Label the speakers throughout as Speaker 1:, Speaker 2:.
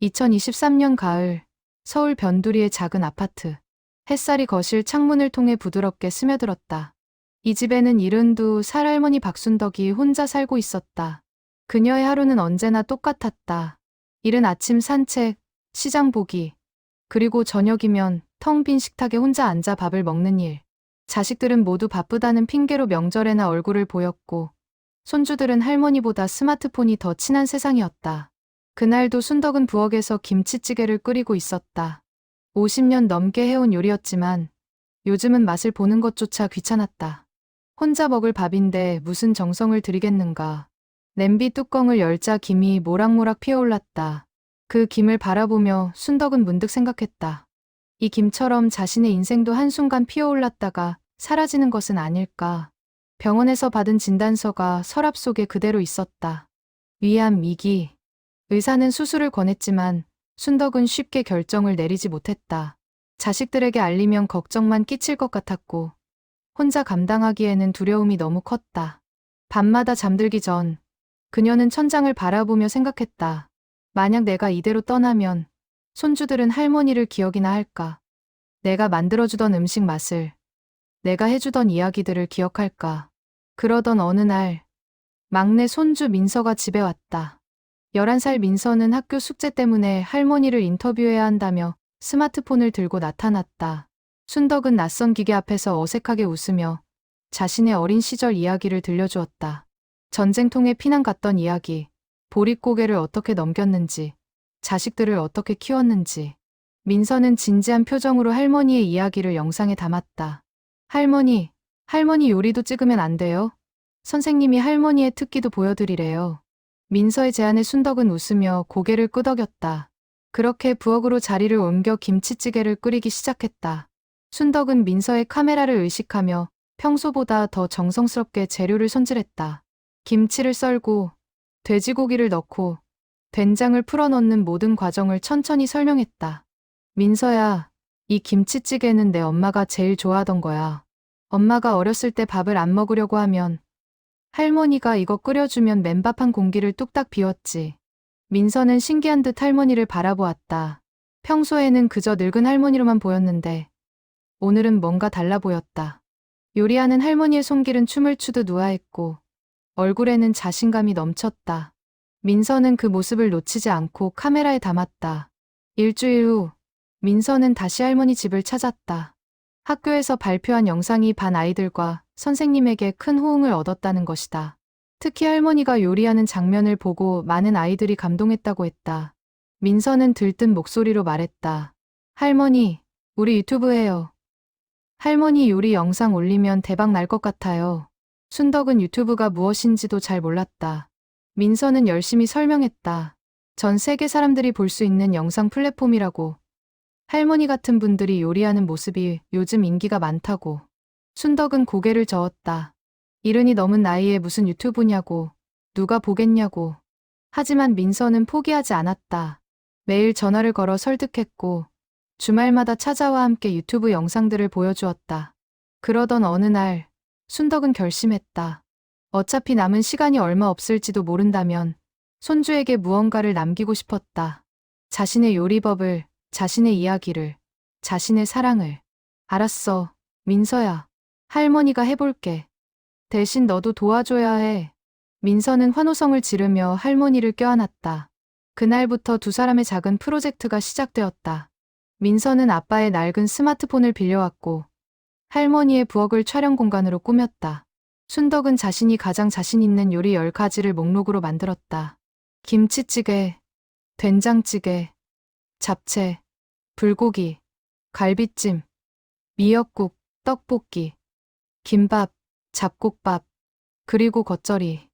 Speaker 1: 2023년 가을, 서울 변두리의 작은 아파트. 햇살이 거실 창문을 통해 부드럽게 스며들었다. 이 집에는 72살 할머니 박순덕이 혼자 살고 있었다. 그녀의 하루는 언제나 똑같았다. 이른 아침 산책, 시장 보기, 그리고 저녁이면 텅 빈 식탁에 혼자 앉아 밥을 먹는 일. 자식들은 모두 바쁘다는 핑계로 명절에나 얼굴을 보였고, 손주들은 할머니보다 스마트폰이 더 친한 세상이었다. 그날도 순덕은 부엌에서 김치찌개를 끓이고 있었다. 50년 넘게 해온 요리였지만 요즘은 맛을 보는 것조차 귀찮았다. 혼자 먹을 밥인데 무슨 정성을 들이겠는가. 냄비 뚜껑을 열자 김이 모락모락 피어올랐다. 그 김을 바라보며 순덕은 문득 생각했다. 이 김처럼 자신의 인생도 한순간 피어올랐다가 사라지는 것은 아닐까. 병원에서 받은 진단서가 서랍 속에 그대로 있었다. 위암 2기. 의사는 수술을 권했지만 순덕은 쉽게 결정을 내리지 못했다. 자식들에게 알리면 걱정만 끼칠 것 같았고 혼자 감당하기에는 두려움이 너무 컸다. 밤마다 잠들기 전 그녀는 천장을 바라보며 생각했다. 만약 내가 이대로 떠나면 손주들은 할머니를 기억이나 할까? 내가 만들어주던 음식 맛을, 내가 해주던 이야기들을 기억할까? 그러던 어느 날 막내 손주 민서가 집에 왔다. 11살 민서는 학교 숙제 때문에 할머니를 인터뷰해야 한다며 스마트폰을 들고 나타났다. 순덕은 낯선 기계 앞에서 어색하게 웃으며 자신의 어린 시절 이야기를 들려주었다. 전쟁통에 피난 갔던 이야기, 보릿고개를 어떻게 넘겼는지, 자식들을 어떻게 키웠는지. 민서는 진지한 표정으로 할머니의 이야기를 영상에 담았다. 할머니 요리도 찍으면 안 돼요? 선생님이 할머니의 특기도 보여드리래요. 민서의 제안에 순덕은 웃으며 고개를 끄덕였다. 그렇게 부엌으로 자리를 옮겨 김치찌개를 끓이기 시작했다. 순덕은 민서의 카메라를 의식하며 평소보다 더 정성스럽게 재료를 손질했다. 김치를 썰고 돼지고기를 넣고 된장을 풀어넣는 모든 과정을 천천히 설명했다. 민서야, 이 김치찌개는 내 엄마가 제일 좋아하던 거야. 엄마가 어렸을 때 밥을 안 먹으려고 하면 할머니가 이거 끓여주면 맨밥 한 공기를 뚝딱 비웠지. 민서는 신기한 듯 할머니를 바라보았다. 평소에는 그저 늙은 할머니로만 보였는데 오늘은 뭔가 달라 보였다. 요리하는 할머니의 손길은 춤을 추듯 우아했고 얼굴에는 자신감이 넘쳤다. 민서는 그 모습을 놓치지 않고 카메라에 담았다. 일주일 후 민서는 다시 할머니 집을 찾았다. 학교에서 발표한 영상이 반 아이들과 선생님에게 큰 호응을 얻었다는 것이다. 특히 할머니가 요리하는 장면을 보고 많은 아이들이 감동했다고 했다. 민서는 들뜬 목소리로 말했다. 할머니, 우리 유튜브 해요. 할머니 요리 영상 올리면 대박 날 것 같아요. 순덕은 유튜브가 무엇인지도 잘 몰랐다. 민서는 열심히 설명했다. 전 세계 사람들이 볼 수 있는 영상 플랫폼이라고. 할머니 같은 분들이 요리하는 모습이 요즘 인기가 많다고. 순덕은 고개를 저었다. 이른이 넘은 나이에 무슨 유튜브냐고. 누가 보겠냐고. 하지만 민서는 포기하지 않았다. 매일 전화를 걸어 설득했고 주말마다 찾아와 함께 유튜브 영상들을 보여주었다. 그러던 어느 날 순덕은 결심했다. 어차피 남은 시간이 얼마 없을지도 모른다면 손주에게 무언가를 남기고 싶었다. 자신의 요리법을, 자신의 이야기를, 자신의 사랑을. 알았어, 민서야. 할머니가 해볼게. 대신 너도 도와줘야 해. 민서는 환호성을 지르며 할머니를 껴안았다. 그날부터 두 사람의 작은 프로젝트가 시작되었다. 민서는 아빠의 낡은 스마트폰을 빌려왔고 할머니의 부엌을 촬영 공간으로 꾸몄다. 순덕은 자신이 가장 자신 있는 요리 10가지를 목록으로 만들었다. 김치찌개, 된장찌개, 잡채, 불고기, 갈비찜, 미역국, 떡볶이, 김밥, 잡곡밥, 그리고 겉절이.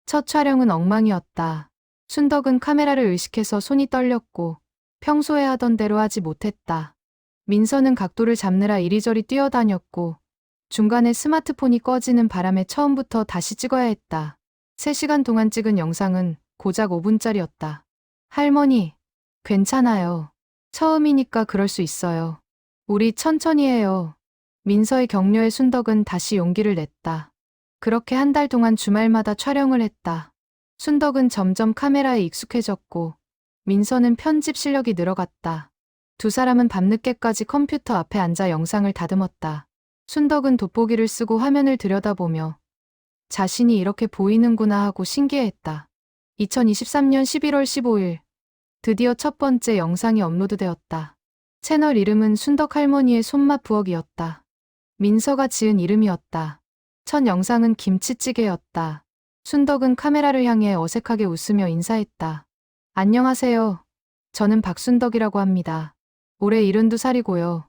Speaker 1: 첫 촬영은 엉망이었다. 순덕은 카메라를 의식해서 손이 떨렸고 평소에 하던 대로 하지 못했다. 민서는 각도를 잡느라 이리저리 뛰어다녔고 중간에 스마트폰이 꺼지는 바람에 처음부터 다시 찍어야 했다. 3시간 동안 찍은 영상은 고작 5분짜리였다. 할머니, 괜찮아요. 처음이니까 그럴 수 있어요. 우리 천천히 해요. 민서의 격려에 순덕은 다시 용기를 냈다. 그렇게 한 달 동안 주말마다 촬영을 했다. 순덕은 점점 카메라에 익숙해졌고 민서는 편집 실력이 늘어갔다. 두 사람은 밤늦게까지 컴퓨터 앞에 앉아 영상을 다듬었다. 순덕은 돋보기를 쓰고 화면을 들여다보며 자신이 이렇게 보이는구나 하고 신기해했다. 2023년 11월 15일 드디어 첫 번째 영상이 업로드되었다. 채널 이름은 순덕 할머니의 손맛 부엌이었다. 민서가 지은 이름이었다. 첫 영상은 김치찌개였다. 순덕은 카메라를 향해 어색하게 웃으며 인사했다. 안녕하세요. 저는 박순덕이라고 합니다. 올해 72살이고요.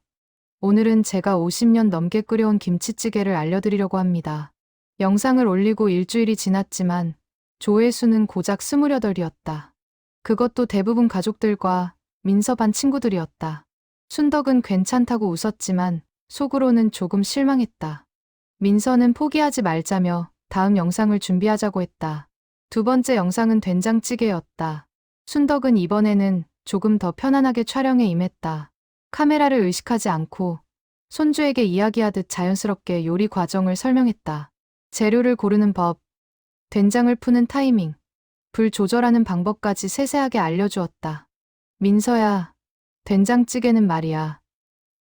Speaker 1: 오늘은 제가 50년 넘게 끓여온 김치찌개를 알려드리려고 합니다. 영상을 올리고 일주일이 지났지만 조회수는 고작 28이었다. 그것도 대부분 가족들과 민서 반 친구들이었다. 순덕은 괜찮다고 웃었지만 속으로는 조금 실망했다. 민서는 포기하지 말자며 다음 영상을 준비하자고 했다. 두 번째 영상은 된장찌개였다. 순덕은 이번에는 조금 더 편안하게 촬영에 임했다. 카메라를 의식하지 않고 손주에게 이야기하듯 자연스럽게 요리 과정을 설명했다. 재료를 고르는 법, 된장을 푸는 타이밍, 불 조절하는 방법까지 세세하게 알려주었다. 민서야, 된장찌개는 말이야.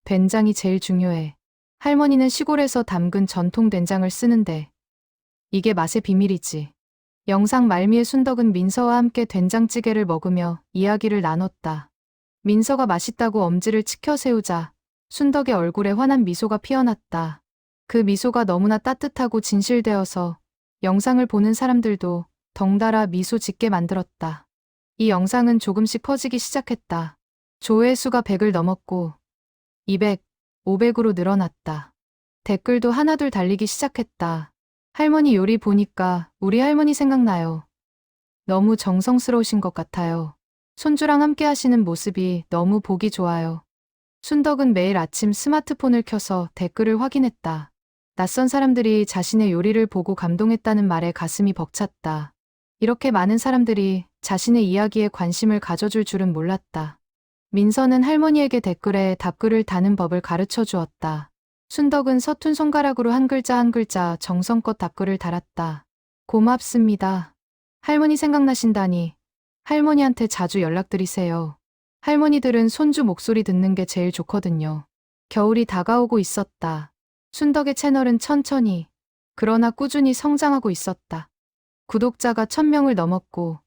Speaker 1: 된장이 제일 중요해. 할머니는 시골에서 담근 전통 된장을 쓰는데 이게 맛의 비밀이지. 영상 말미에 순덕은 민서와 함께 된장찌개를 먹으며 이야기를 나눴다. 민서가 맛있다고 엄지를 치켜 세우자 순덕의 얼굴에 환한 미소가 피어났다. 그 미소가 너무나 따뜻하고 진실되어서 영상을 보는 사람들도 덩달아 미소 짓게 만들었다. 이 영상은 조금씩 퍼지기 시작했다. 조회수가 100을 넘었고 200, 500으로 늘어났다. 댓글도 하나둘 달리기 시작했다. 할머니 요리 보니까 우리 할머니 생각나요. 너무 정성스러우신 것 같아요. 손주랑 함께 하시는 모습이 너무 보기 좋아요. 순덕은 매일 아침 스마트폰을 켜서 댓글을 확인했다. 낯선 사람들이 자신의 요리를 보고 감동했다는 말에 가슴이 벅찼다. 이렇게 많은 사람들이 자신의 이야기에 관심을 가져줄 줄은 몰랐다. 민서는 할머니에게 댓글에 답글을 다는 법을 가르쳐 주었다. 순덕은 서툰 손가락으로 한 글자 한 글자 정성껏 답글을 달았다. 고맙습니다. 할머니 생각나신다니. 할머니한테 자주 연락드리세요. 할머니들은 손주 목소리 듣는 게 제일 좋거든요. 겨울이 다가오고 있었다. 순덕의 채널은 천천히, 그러나 꾸준히 성장하고 있었다. 구독자가 1000명을 넘었고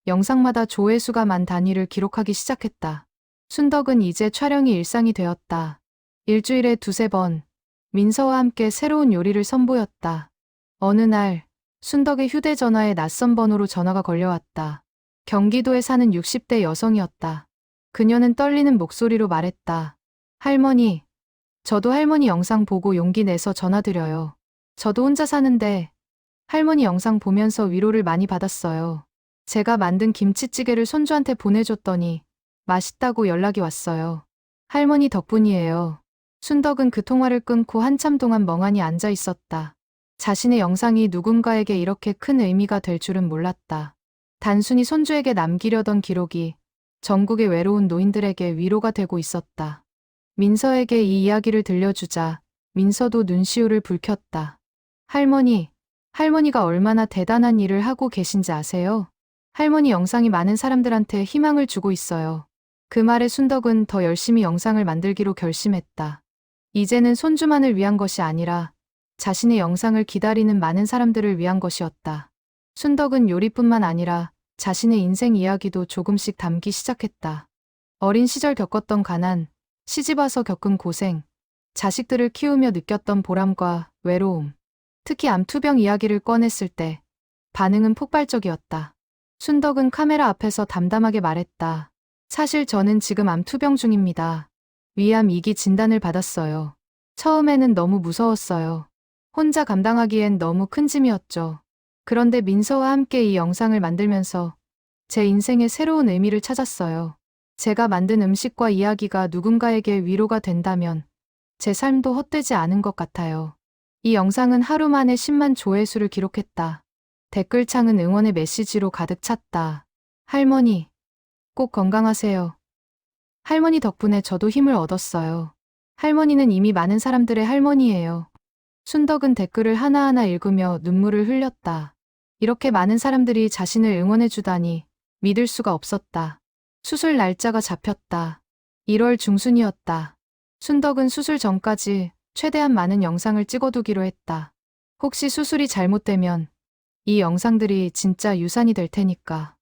Speaker 1: 영상마다 조회수가 만 단위를 기록하기 시작했다. 순덕은 이제 촬영이 일상이 되었다. 일주일에 두세 번 민서와 함께 새로운 요리를 선보였다. 어느 날 순덕의 휴대전화에 낯선 번호로 전화가 걸려왔다. 경기도에 사는 60대 여성이었다. 그녀는 떨리는 목소리로 말했다. 할머니, 저도 할머니 영상 보고 용기 내서 전화드려요. 저도 혼자 사는데 할머니 영상 보면서 위로를 많이 받았어요. 제가 만든 김치찌개를 손주한테 보내줬더니 맛있다고 연락이 왔어요. 할머니 덕분이에요. 순덕은 그 통화를 끊고 한참 동안 멍하니 앉아 있었다. 자신의 영상이 누군가에게 이렇게 큰 의미가 될 줄은 몰랐다. 단순히 손주에게 남기려던 기록이 전국의 외로운 노인들에게 위로가 되고 있었다. 민서에게 이 이야기를 들려주자 민서도 눈시울을 붉혔다. 할머니가 얼마나 대단한 일을 하고 계신지 아세요? 할머니 영상이 많은 사람들한테 희망을 주고 있어요. 그 말에 순덕은 더 열심히 영상을 만들기로 결심했다. 이제는 손주만을 위한 것이 아니라 자신의 영상을 기다리는 많은 사람들을 위한 것이었다. 순덕은 요리뿐만 아니라 자신의 인생 이야기도 조금씩 담기 시작했다. 어린 시절 겪었던 가난, 시집 와서 겪은 고생, 자식들을 키우며 느꼈던 보람과 외로움, 특히 암투병 이야기를 꺼냈을 때 반응은 폭발적이었다. 순덕은 카메라 앞에서 담담하게 말했다. 사실 저는 지금 암투병 중입니다. 위암 2기 진단을 받았어요. 처음에는 너무 무서웠어요. 혼자 감당하기엔 너무 큰 짐이었죠. 그런데 민서와 함께 이 영상을 만들면서 제 인생에 새로운 의미를 찾았어요. 제가 만든 음식과 이야기가 누군가에게 위로가 된다면 제 삶도 헛되지 않은 것 같아요. 이 영상은 하루 만에 10만 조회수를 기록했다. 댓글창은 응원의 메시지로 가득 찼다. 할머니, 꼭 건강하세요. 할머니 덕분에 저도 힘을 얻었어요. 할머니는 이미 많은 사람들의 할머니예요. 순덕은 댓글을 하나하나 읽으며 눈물을 흘렸다. 이렇게 많은 사람들이 자신을 응원해주다니 믿을 수가 없었다. 수술 날짜가 잡혔다. 1월 중순이었다. 순덕은 수술 전까지 최대한 많은 영상을 찍어두기로 했다. 혹시 수술이 잘못되면 이 영상들이 진짜 유산이 될 테니까.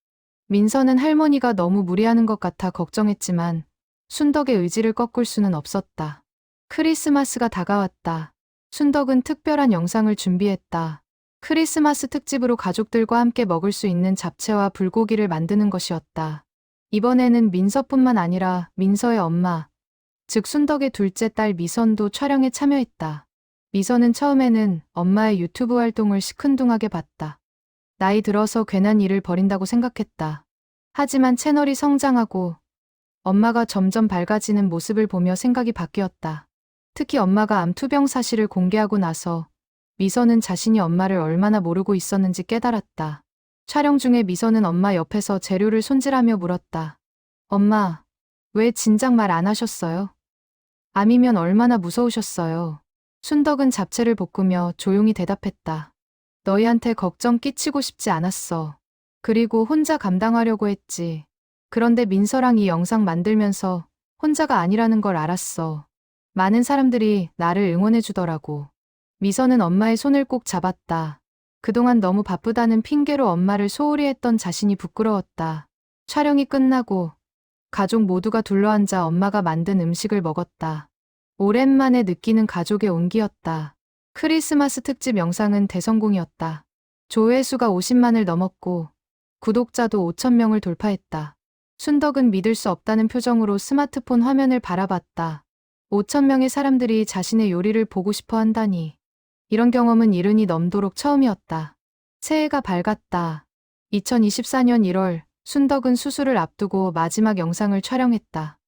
Speaker 1: 민서는 할머니가 너무 무리하는 것 같아 걱정했지만 순덕의 의지를 꺾을 수는 없었다. 크리스마스가 다가왔다. 순덕은 특별한 영상을 준비했다. 크리스마스 특집으로 가족들과 함께 먹을 수 있는 잡채와 불고기를 만드는 것이었다. 이번에는 민서뿐만 아니라 민서의 엄마, 즉 순덕의 둘째 딸 미선도 촬영에 참여했다. 미선은 처음에는 엄마의 유튜브 활동을 시큰둥하게 봤다. 나이 들어서 괜한 일을 벌인다고 생각했다. 하지만 채널이 성장하고 엄마가 점점 밝아지는 모습을 보며 생각이 바뀌었다. 특히 엄마가 암 투병 사실을 공개하고 나서 미선은 자신이 엄마를 얼마나 모르고 있었는지 깨달았다. 촬영 중에 미선은 엄마 옆에서 재료를 손질하며 물었다. 엄마, 왜 진작 말 안 하셨어요? 암이면 얼마나 무서우셨어요? 순덕은 잡채를 볶으며 조용히 대답했다. 너희한테 걱정 끼치고 싶지 않았어. 그리고 혼자 감당하려고 했지. 그런데 민서랑 이 영상 만들면서 혼자가 아니라는 걸 알았어. 많은 사람들이 나를 응원해 주더라고. 미선은 엄마의 손을 꼭 잡았다. 그동안 너무 바쁘다는 핑계로 엄마를 소홀히 했던 자신이 부끄러웠다. 촬영이 끝나고 가족 모두가 둘러앉아 엄마가 만든 음식을 먹었다. 오랜만에 느끼는 가족의 온기였다. 크리스마스 특집 영상은 대성공이었다. 조회수가 50만을 넘었고 구독자도 5,000명을 돌파했다. 순덕은 믿을 수 없다는 표정으로 스마트폰 화면을 바라봤다. 5,000명의 사람들이 자신의 요리를 보고 싶어 한다니. 이런 경험은 이른이 넘도록 처음이었다. 새해가 밝았다. 2024년 1월 순덕은 수술을 앞두고 마지막 영상을 촬영했다.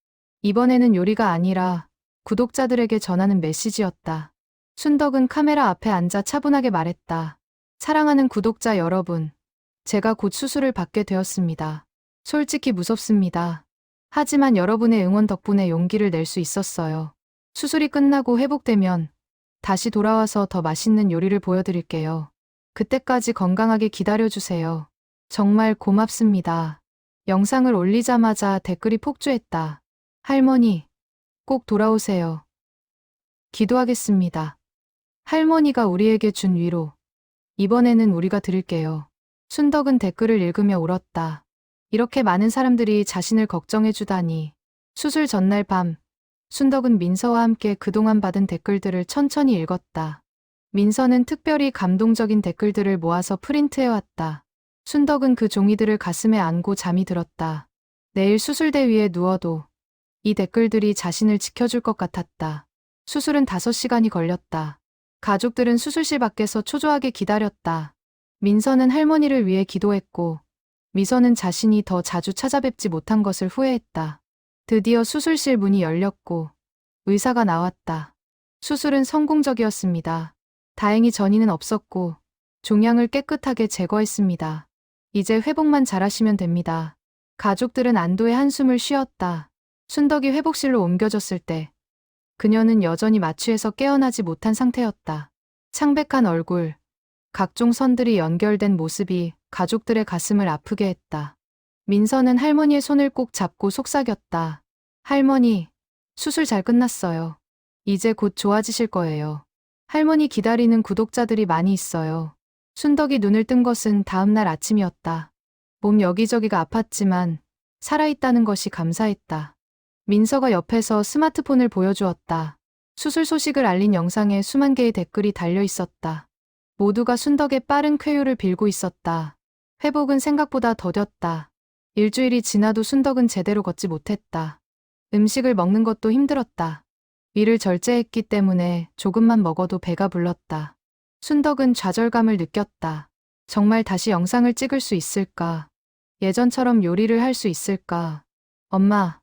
Speaker 1: 이번에는 요리가 아니라 구독자들에게 전하는 메시지였다. 순덕은 카메라 앞에 앉아 차분하게 말했다. 사랑하는 구독자 여러분, 제가 곧 수술을 받게 되었습니다. 솔직히 무섭습니다. 하지만 여러분의 응원 덕분에 용기를 낼 수 있었어요. 수술이 끝나고 회복되면 다시 돌아와서 더 맛있는 요리를 보여드릴게요. 그때까지 건강하게 기다려주세요. 정말 고맙습니다. 영상을 올리자마자 댓글이 폭주했다. 할머니, 꼭 돌아오세요. 기도하겠습니다. 할머니가 우리에게 준 위로. 이번에는 우리가 드릴게요. 순덕은 댓글을 읽으며 울었다. 이렇게 많은 사람들이 자신을 걱정해주다니. 수술 전날 밤, 순덕은 민서와 함께 그동안 받은 댓글들을 천천히 읽었다. 민서는 특별히 감동적인 댓글들을 모아서 프린트해왔다. 순덕은 그 종이들을 가슴에 안고 잠이 들었다. 내일 수술대 위에 누워도 이 댓글들이 자신을 지켜줄 것 같았다. 수술은 5시간이 걸렸다. 가족들은 수술실 밖에서 초조하게 기다렸다. 민서는 할머니를 위해 기도했고 미선은 자신이 더 자주 찾아뵙지 못한 것을 후회했다. 드디어 수술실 문이 열렸고 의사가 나왔다. 수술은 성공적이었습니다. 다행히 전이는 없었고 종양을 깨끗하게 제거했습니다. 이제 회복만 잘하시면 됩니다. 가족들은 안도의 한숨을 쉬었다. 순덕이 회복실로 옮겨졌을 때 그녀는 여전히 마취에서 깨어나지 못한 상태였다. 창백한 얼굴, 각종 선들이 연결된 모습이 가족들의 가슴을 아프게 했다. 민서는 할머니의 손을 꼭 잡고 속삭였다. 할머니, 수술 잘 끝났어요. 이제 곧 좋아지실 거예요. 할머니 기다리는 구독자들이 많이 있어요. 순덕이 눈을 뜬 것은 다음 날 아침이었다. 몸 여기저기가 아팠지만 살아있다는 것이 감사했다. 민서가 옆에서 스마트폰을 보여주었다. 수술 소식을 알린 영상에 수만 개의 댓글이 달려 있었다. 모두가 순덕의 빠른 쾌유를 빌고 있었다. 회복은 생각보다 더뎠다. 일주일이 지나도 순덕은 제대로 걷지 못했다. 음식을 먹는 것도 힘들었다. 위를 절제했기 때문에 조금만 먹어도 배가 불렀다. 순덕은 좌절감을 느꼈다. 정말 다시 영상을 찍을 수 있을까? 예전처럼 요리를 할 수 있을까? 엄마,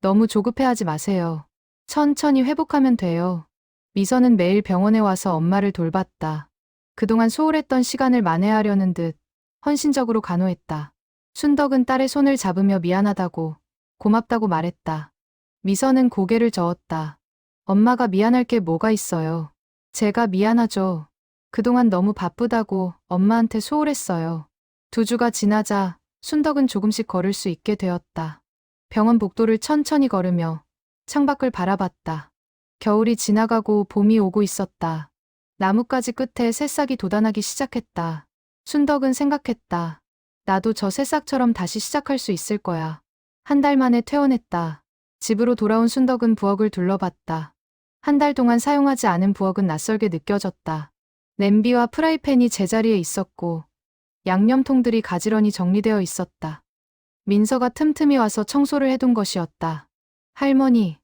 Speaker 1: 너무 조급해하지 마세요. 천천히 회복하면 돼요. 미선은 매일 병원에 와서 엄마를 돌봤다. 그동안 소홀했던 시간을 만회하려는 듯 헌신적으로 간호했다. 순덕은 딸의 손을 잡으며 미안하다고, 고맙다고 말했다. 미선은 고개를 저었다. 엄마가 미안할 게 뭐가 있어요. 제가 미안하죠. 그동안 너무 바쁘다고 엄마한테 소홀했어요. 2주가 지나자 순덕은 조금씩 걸을 수 있게 되었다. 병원 복도를 천천히 걸으며 창밖을 바라봤다. 겨울이 지나가고 봄이 오고 있었다. 나뭇가지 끝에 새싹이 돋아나기 시작했다. 순덕은 생각했다. 나도 저 새싹처럼 다시 시작할 수 있을 거야. 한 달 만에 퇴원했다. 집으로 돌아온 순덕은 부엌을 둘러봤다. 한 달 동안 사용하지 않은 부엌은 낯설게 느껴졌다. 냄비와 프라이팬이 제자리에 있었고 양념통들이 가지런히 정리되어 있었다. 민서가 틈틈이 와서 청소를 해둔 것이었다. 할머니,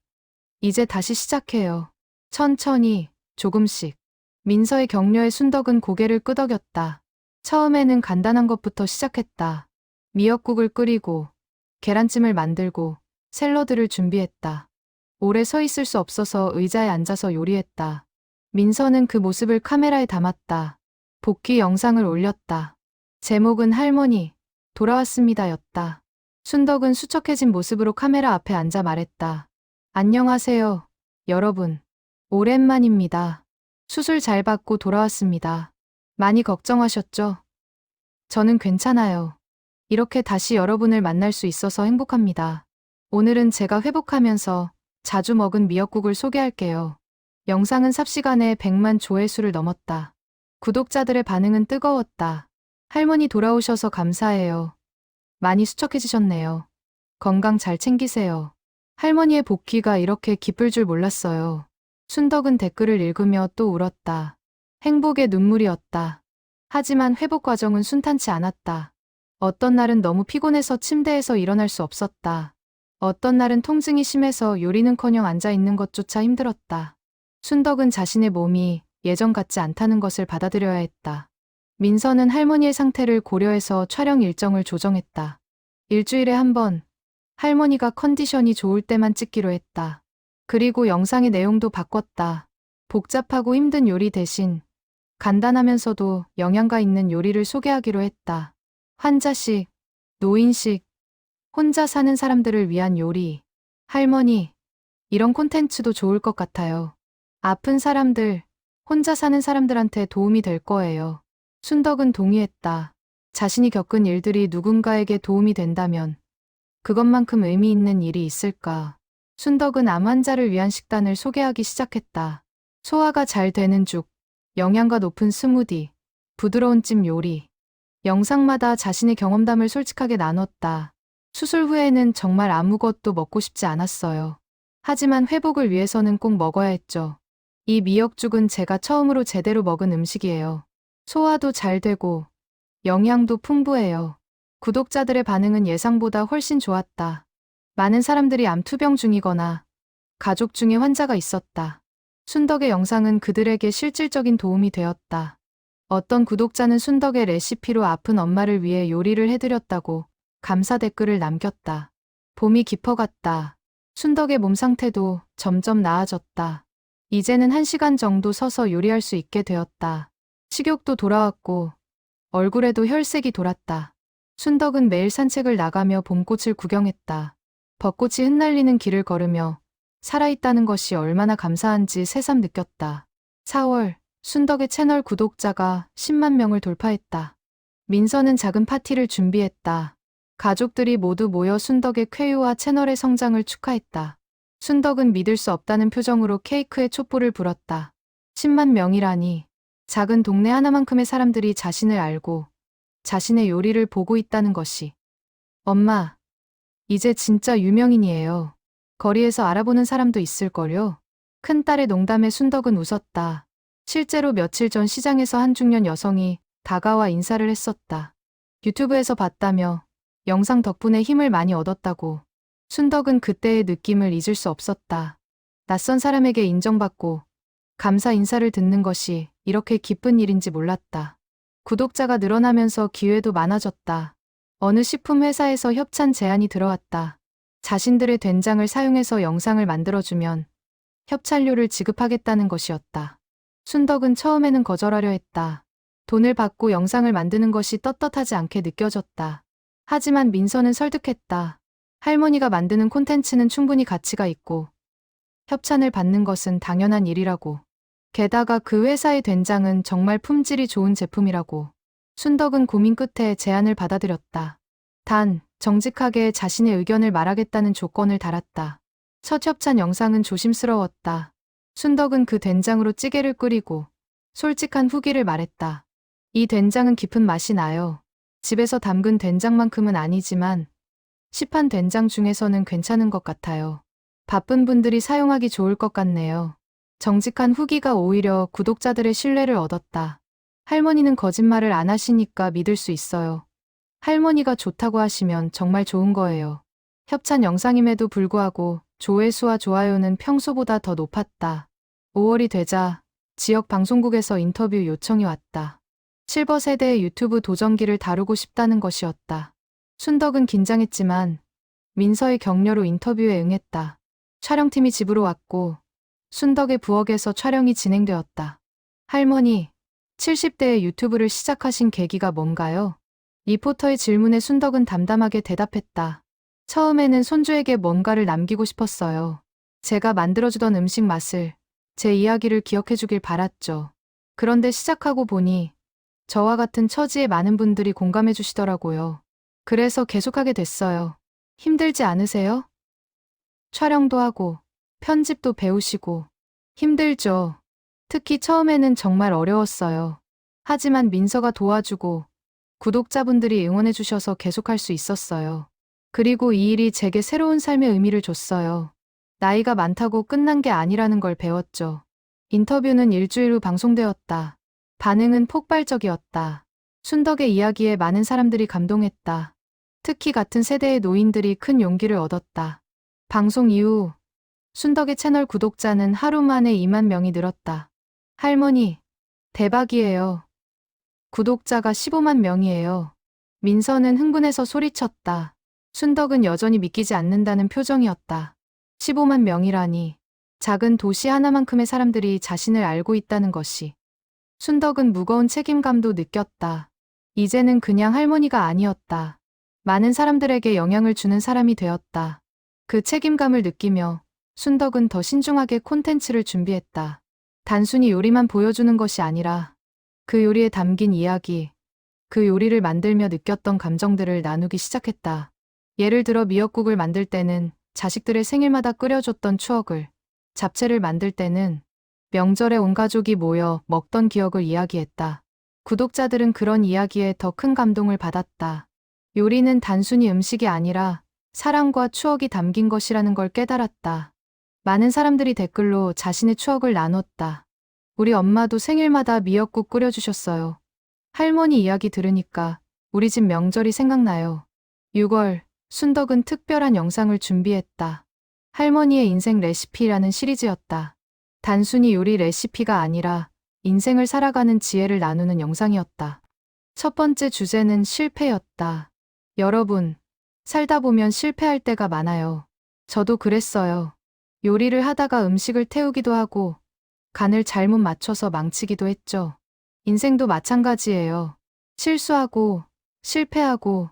Speaker 1: 이제 다시 시작해요. 천천히, 조금씩. 민서의 격려에 순덕은 고개를 끄덕였다. 처음에는 간단한 것부터 시작했다. 미역국을 끓이고, 계란찜을 만들고, 샐러드를 준비했다. 오래 서 있을 수 없어서 의자에 앉아서 요리했다. 민서는 그 모습을 카메라에 담았다. 복귀 영상을 올렸다. 제목은 할머니, 돌아왔습니다 였다. 순덕은 수척해진 모습으로 카메라 앞에 앉아 말했다. 안녕하세요, 여러분. 오랜만입니다. 수술 잘 받고 돌아왔습니다. 많이 걱정하셨죠? 저는 괜찮아요. 이렇게 다시 여러분을 만날 수 있어서 행복합니다. 오늘은 제가 회복하면서 자주 먹은 미역국을 소개할게요. 영상은 삽시간에 100만 조회수를 넘었다. 구독자들의 반응은 뜨거웠다. 할머니 돌아오셔서 감사해요. 많이 수척해지셨네요. 건강 잘 챙기세요. 할머니의 복귀가 이렇게 기쁠 줄 몰랐어요. 순덕은 댓글을 읽으며 또 울었다. 행복의 눈물이었다. 하지만 회복 과정은 순탄치 않았다. 어떤 날은 너무 피곤해서 침대에서 일어날 수 없었다. 어떤 날은 통증이 심해서 요리는커녕 앉아있는 것조차 힘들었다. 순덕은 자신의 몸이 예전 같지 않다는 것을 받아들여야 했다. 민서는 할머니의 상태를 고려해서 촬영 일정을 조정했다. 일주일에 한 번, 할머니가 컨디션이 좋을 때만 찍기로 했다. 그리고 영상의 내용도 바꿨다. 복잡하고 힘든 요리 대신 간단하면서도 영양가 있는 요리를 소개하기로 했다. 환자식, 노인식, 혼자 사는 사람들을 위한 요리. 할머니, 이런 콘텐츠도 좋을 것 같아요. 아픈 사람들, 혼자 사는 사람들한테 도움이 될 거예요. 순덕은 동의했다. 자신이 겪은 일들이 누군가에게 도움이 된다면 그것만큼 의미 있는 일이 있을까. 순덕은 암 환자를 위한 식단을 소개하기 시작했다. 소화가 잘 되는 죽, 영양가 높은 스무디, 부드러운 찜 요리. 영상마다 자신의 경험담을 솔직하게 나눴다. 수술 후에는 정말 아무것도 먹고 싶지 않았어요. 하지만 회복을 위해서는 꼭 먹어야 했죠. 이 미역죽은 제가 처음으로 제대로 먹은 음식이에요. 소화도 잘 되고 영양도 풍부해요. 구독자들의 반응은 예상보다 훨씬 좋았다. 많은 사람들이 암 투병 중이거나 가족 중에 환자가 있었다. 순덕의 영상은 그들에게 실질적인 도움이 되었다. 어떤 구독자는 순덕의 레시피로 아픈 엄마를 위해 요리를 해드렸다고 감사 댓글을 남겼다. 봄이 깊어갔다. 순덕의 몸 상태도 점점 나아졌다. 이제는 1시간 정도 서서 요리할 수 있게 되었다. 식욕도 돌아왔고 얼굴에도 혈색이 돌았다. 순덕은 매일 산책을 나가며 봄꽃을 구경했다. 벚꽃이 흩날리는 길을 걸으며 살아있다는 것이 얼마나 감사한지 새삼 느꼈다. 4월, 순덕의 채널 구독자가 10만 명을 돌파했다. 민서는 작은 파티를 준비했다. 가족들이 모두 모여 순덕의 쾌유와 채널의 성장을 축하했다. 순덕은 믿을 수 없다는 표정으로 케이크에 촛불을 불었다. 10만 명이라니. 작은 동네 하나만큼의 사람들이 자신을 알고 자신의 요리를 보고 있다는 것이. 엄마, 이제 진짜 유명인이에요. 거리에서 알아보는 사람도 있을걸요? 큰딸의 농담에 순덕은 웃었다. 실제로 며칠 전 시장에서 한 중년 여성이 다가와 인사를 했었다. 유튜브에서 봤다며 영상 덕분에 힘을 많이 얻었다고. 순덕은 그때의 느낌을 잊을 수 없었다. 낯선 사람에게 인정받고 감사 인사를 듣는 것이 이렇게 기쁜 일인지 몰랐다. 구독자가 늘어나면서 기회도 많아졌다. 어느 식품 회사에서 협찬 제안이 들어왔다. 자신들의 된장을 사용해서 영상을 만들어주면 협찬료를 지급하겠다는 것이었다. 순덕은 처음에는 거절하려 했다. 돈을 받고 영상을 만드는 것이 떳떳하지 않게 느껴졌다. 하지만 민서는 설득했다. 할머니가 만드는 콘텐츠는 충분히 가치가 있고 협찬을 받는 것은 당연한 일이라고. 게다가 그 회사의 된장은 정말 품질이 좋은 제품이라고. 순덕은 고민 끝에 제안을 받아들였다. 단, 정직하게 자신의 의견을 말하겠다는 조건을 달았다. 첫 협찬 영상은 조심스러웠다. 순덕은 그 된장으로 찌개를 끓이고 솔직한 후기를 말했다. 이 된장은 깊은 맛이 나요. 집에서 담근 된장만큼은 아니지만 시판 된장 중에서는 괜찮은 것 같아요. 바쁜 분들이 사용하기 좋을 것 같네요. 정직한 후기가 오히려 구독자들의 신뢰를 얻었다. 할머니는 거짓말을 안 하시니까 믿을 수 있어요. 할머니가 좋다고 하시면 정말 좋은 거예요. 협찬 영상임에도 불구하고 조회수와 좋아요는 평소보다 더 높았다. 5월이 되자 지역 방송국에서 인터뷰 요청이 왔다. 실버 세대의 유튜브 도전기를 다루고 싶다는 것이었다. 순덕은 긴장했지만 민서의 격려로 인터뷰에 응했다. 촬영팀이 집으로 왔고 순덕의 부엌에서 촬영이 진행되었다. 할머니, 70대의 유튜브를 시작하신 계기가 뭔가요? 리포터의 질문에 순덕은 담담하게 대답했다. 처음에는 손주에게 뭔가를 남기고 싶었어요. 제가 만들어주던 음식 맛을, 제 이야기를 기억해주길 바랐죠. 그런데 시작하고 보니 저와 같은 처지에 많은 분들이 공감해 주시더라고요. 그래서 계속하게 됐어요. 힘들지 않으세요? 촬영도 하고 편집도 배우시고 힘들죠. 특히 처음에는 정말 어려웠어요. 하지만 민서가 도와주고 구독자분들이 응원해 주셔서 계속할 수 있었어요. 그리고 이 일이 제게 새로운 삶의 의미를 줬어요. 나이가 많다고 끝난 게 아니라는 걸 배웠죠. 인터뷰는 일주일 후 방송되었다. 반응은 폭발적이었다. 순덕의 이야기에 많은 사람들이 감동했다. 특히 같은 세대의 노인들이 큰 용기를 얻었다. 방송 이후 순덕의 채널 구독자는 하루 만에 2만 명이 늘었다. 할머니, 대박이에요. 구독자가 15만 명이에요. 민서는 흥분해서 소리쳤다. 순덕은 여전히 믿기지 않는다는 표정이었다. 15만 명이라니. 작은 도시 하나만큼의 사람들이 자신을 알고 있다는 것이. 순덕은 무거운 책임감도 느꼈다. 이제는 그냥 할머니가 아니었다. 많은 사람들에게 영향을 주는 사람이 되었다. 그 책임감을 느끼며 순덕은 더 신중하게 콘텐츠를 준비했다. 단순히 요리만 보여주는 것이 아니라 그 요리에 담긴 이야기, 그 요리를 만들며 느꼈던 감정들을 나누기 시작했다. 예를 들어 미역국을 만들 때는 자식들의 생일마다 끓여줬던 추억을, 잡채를 만들 때는 명절에 온 가족이 모여 먹던 기억을 이야기했다. 구독자들은 그런 이야기에 더 큰 감동을 받았다. 요리는 단순히 음식이 아니라 사랑과 추억이 담긴 것이라는 걸 깨달았다. 많은 사람들이 댓글로 자신의 추억을 나눴다. 우리 엄마도 생일마다 미역국 끓여주셨어요. 할머니 이야기 들으니까 우리 집 명절이 생각나요. 6월, 순덕은 특별한 영상을 준비했다. 할머니의 인생 레시피라는 시리즈였다. 단순히 요리 레시피가 아니라 인생을 살아가는 지혜를 나누는 영상이었다. 첫 번째 주제는 실패였다. 여러분, 살다 보면 실패할 때가 많아요. 저도 그랬어요. 요리를 하다가 음식을 태우기도 하고 간을 잘못 맞춰서 망치기도 했죠. 인생도 마찬가지예요. 실수하고 실패하고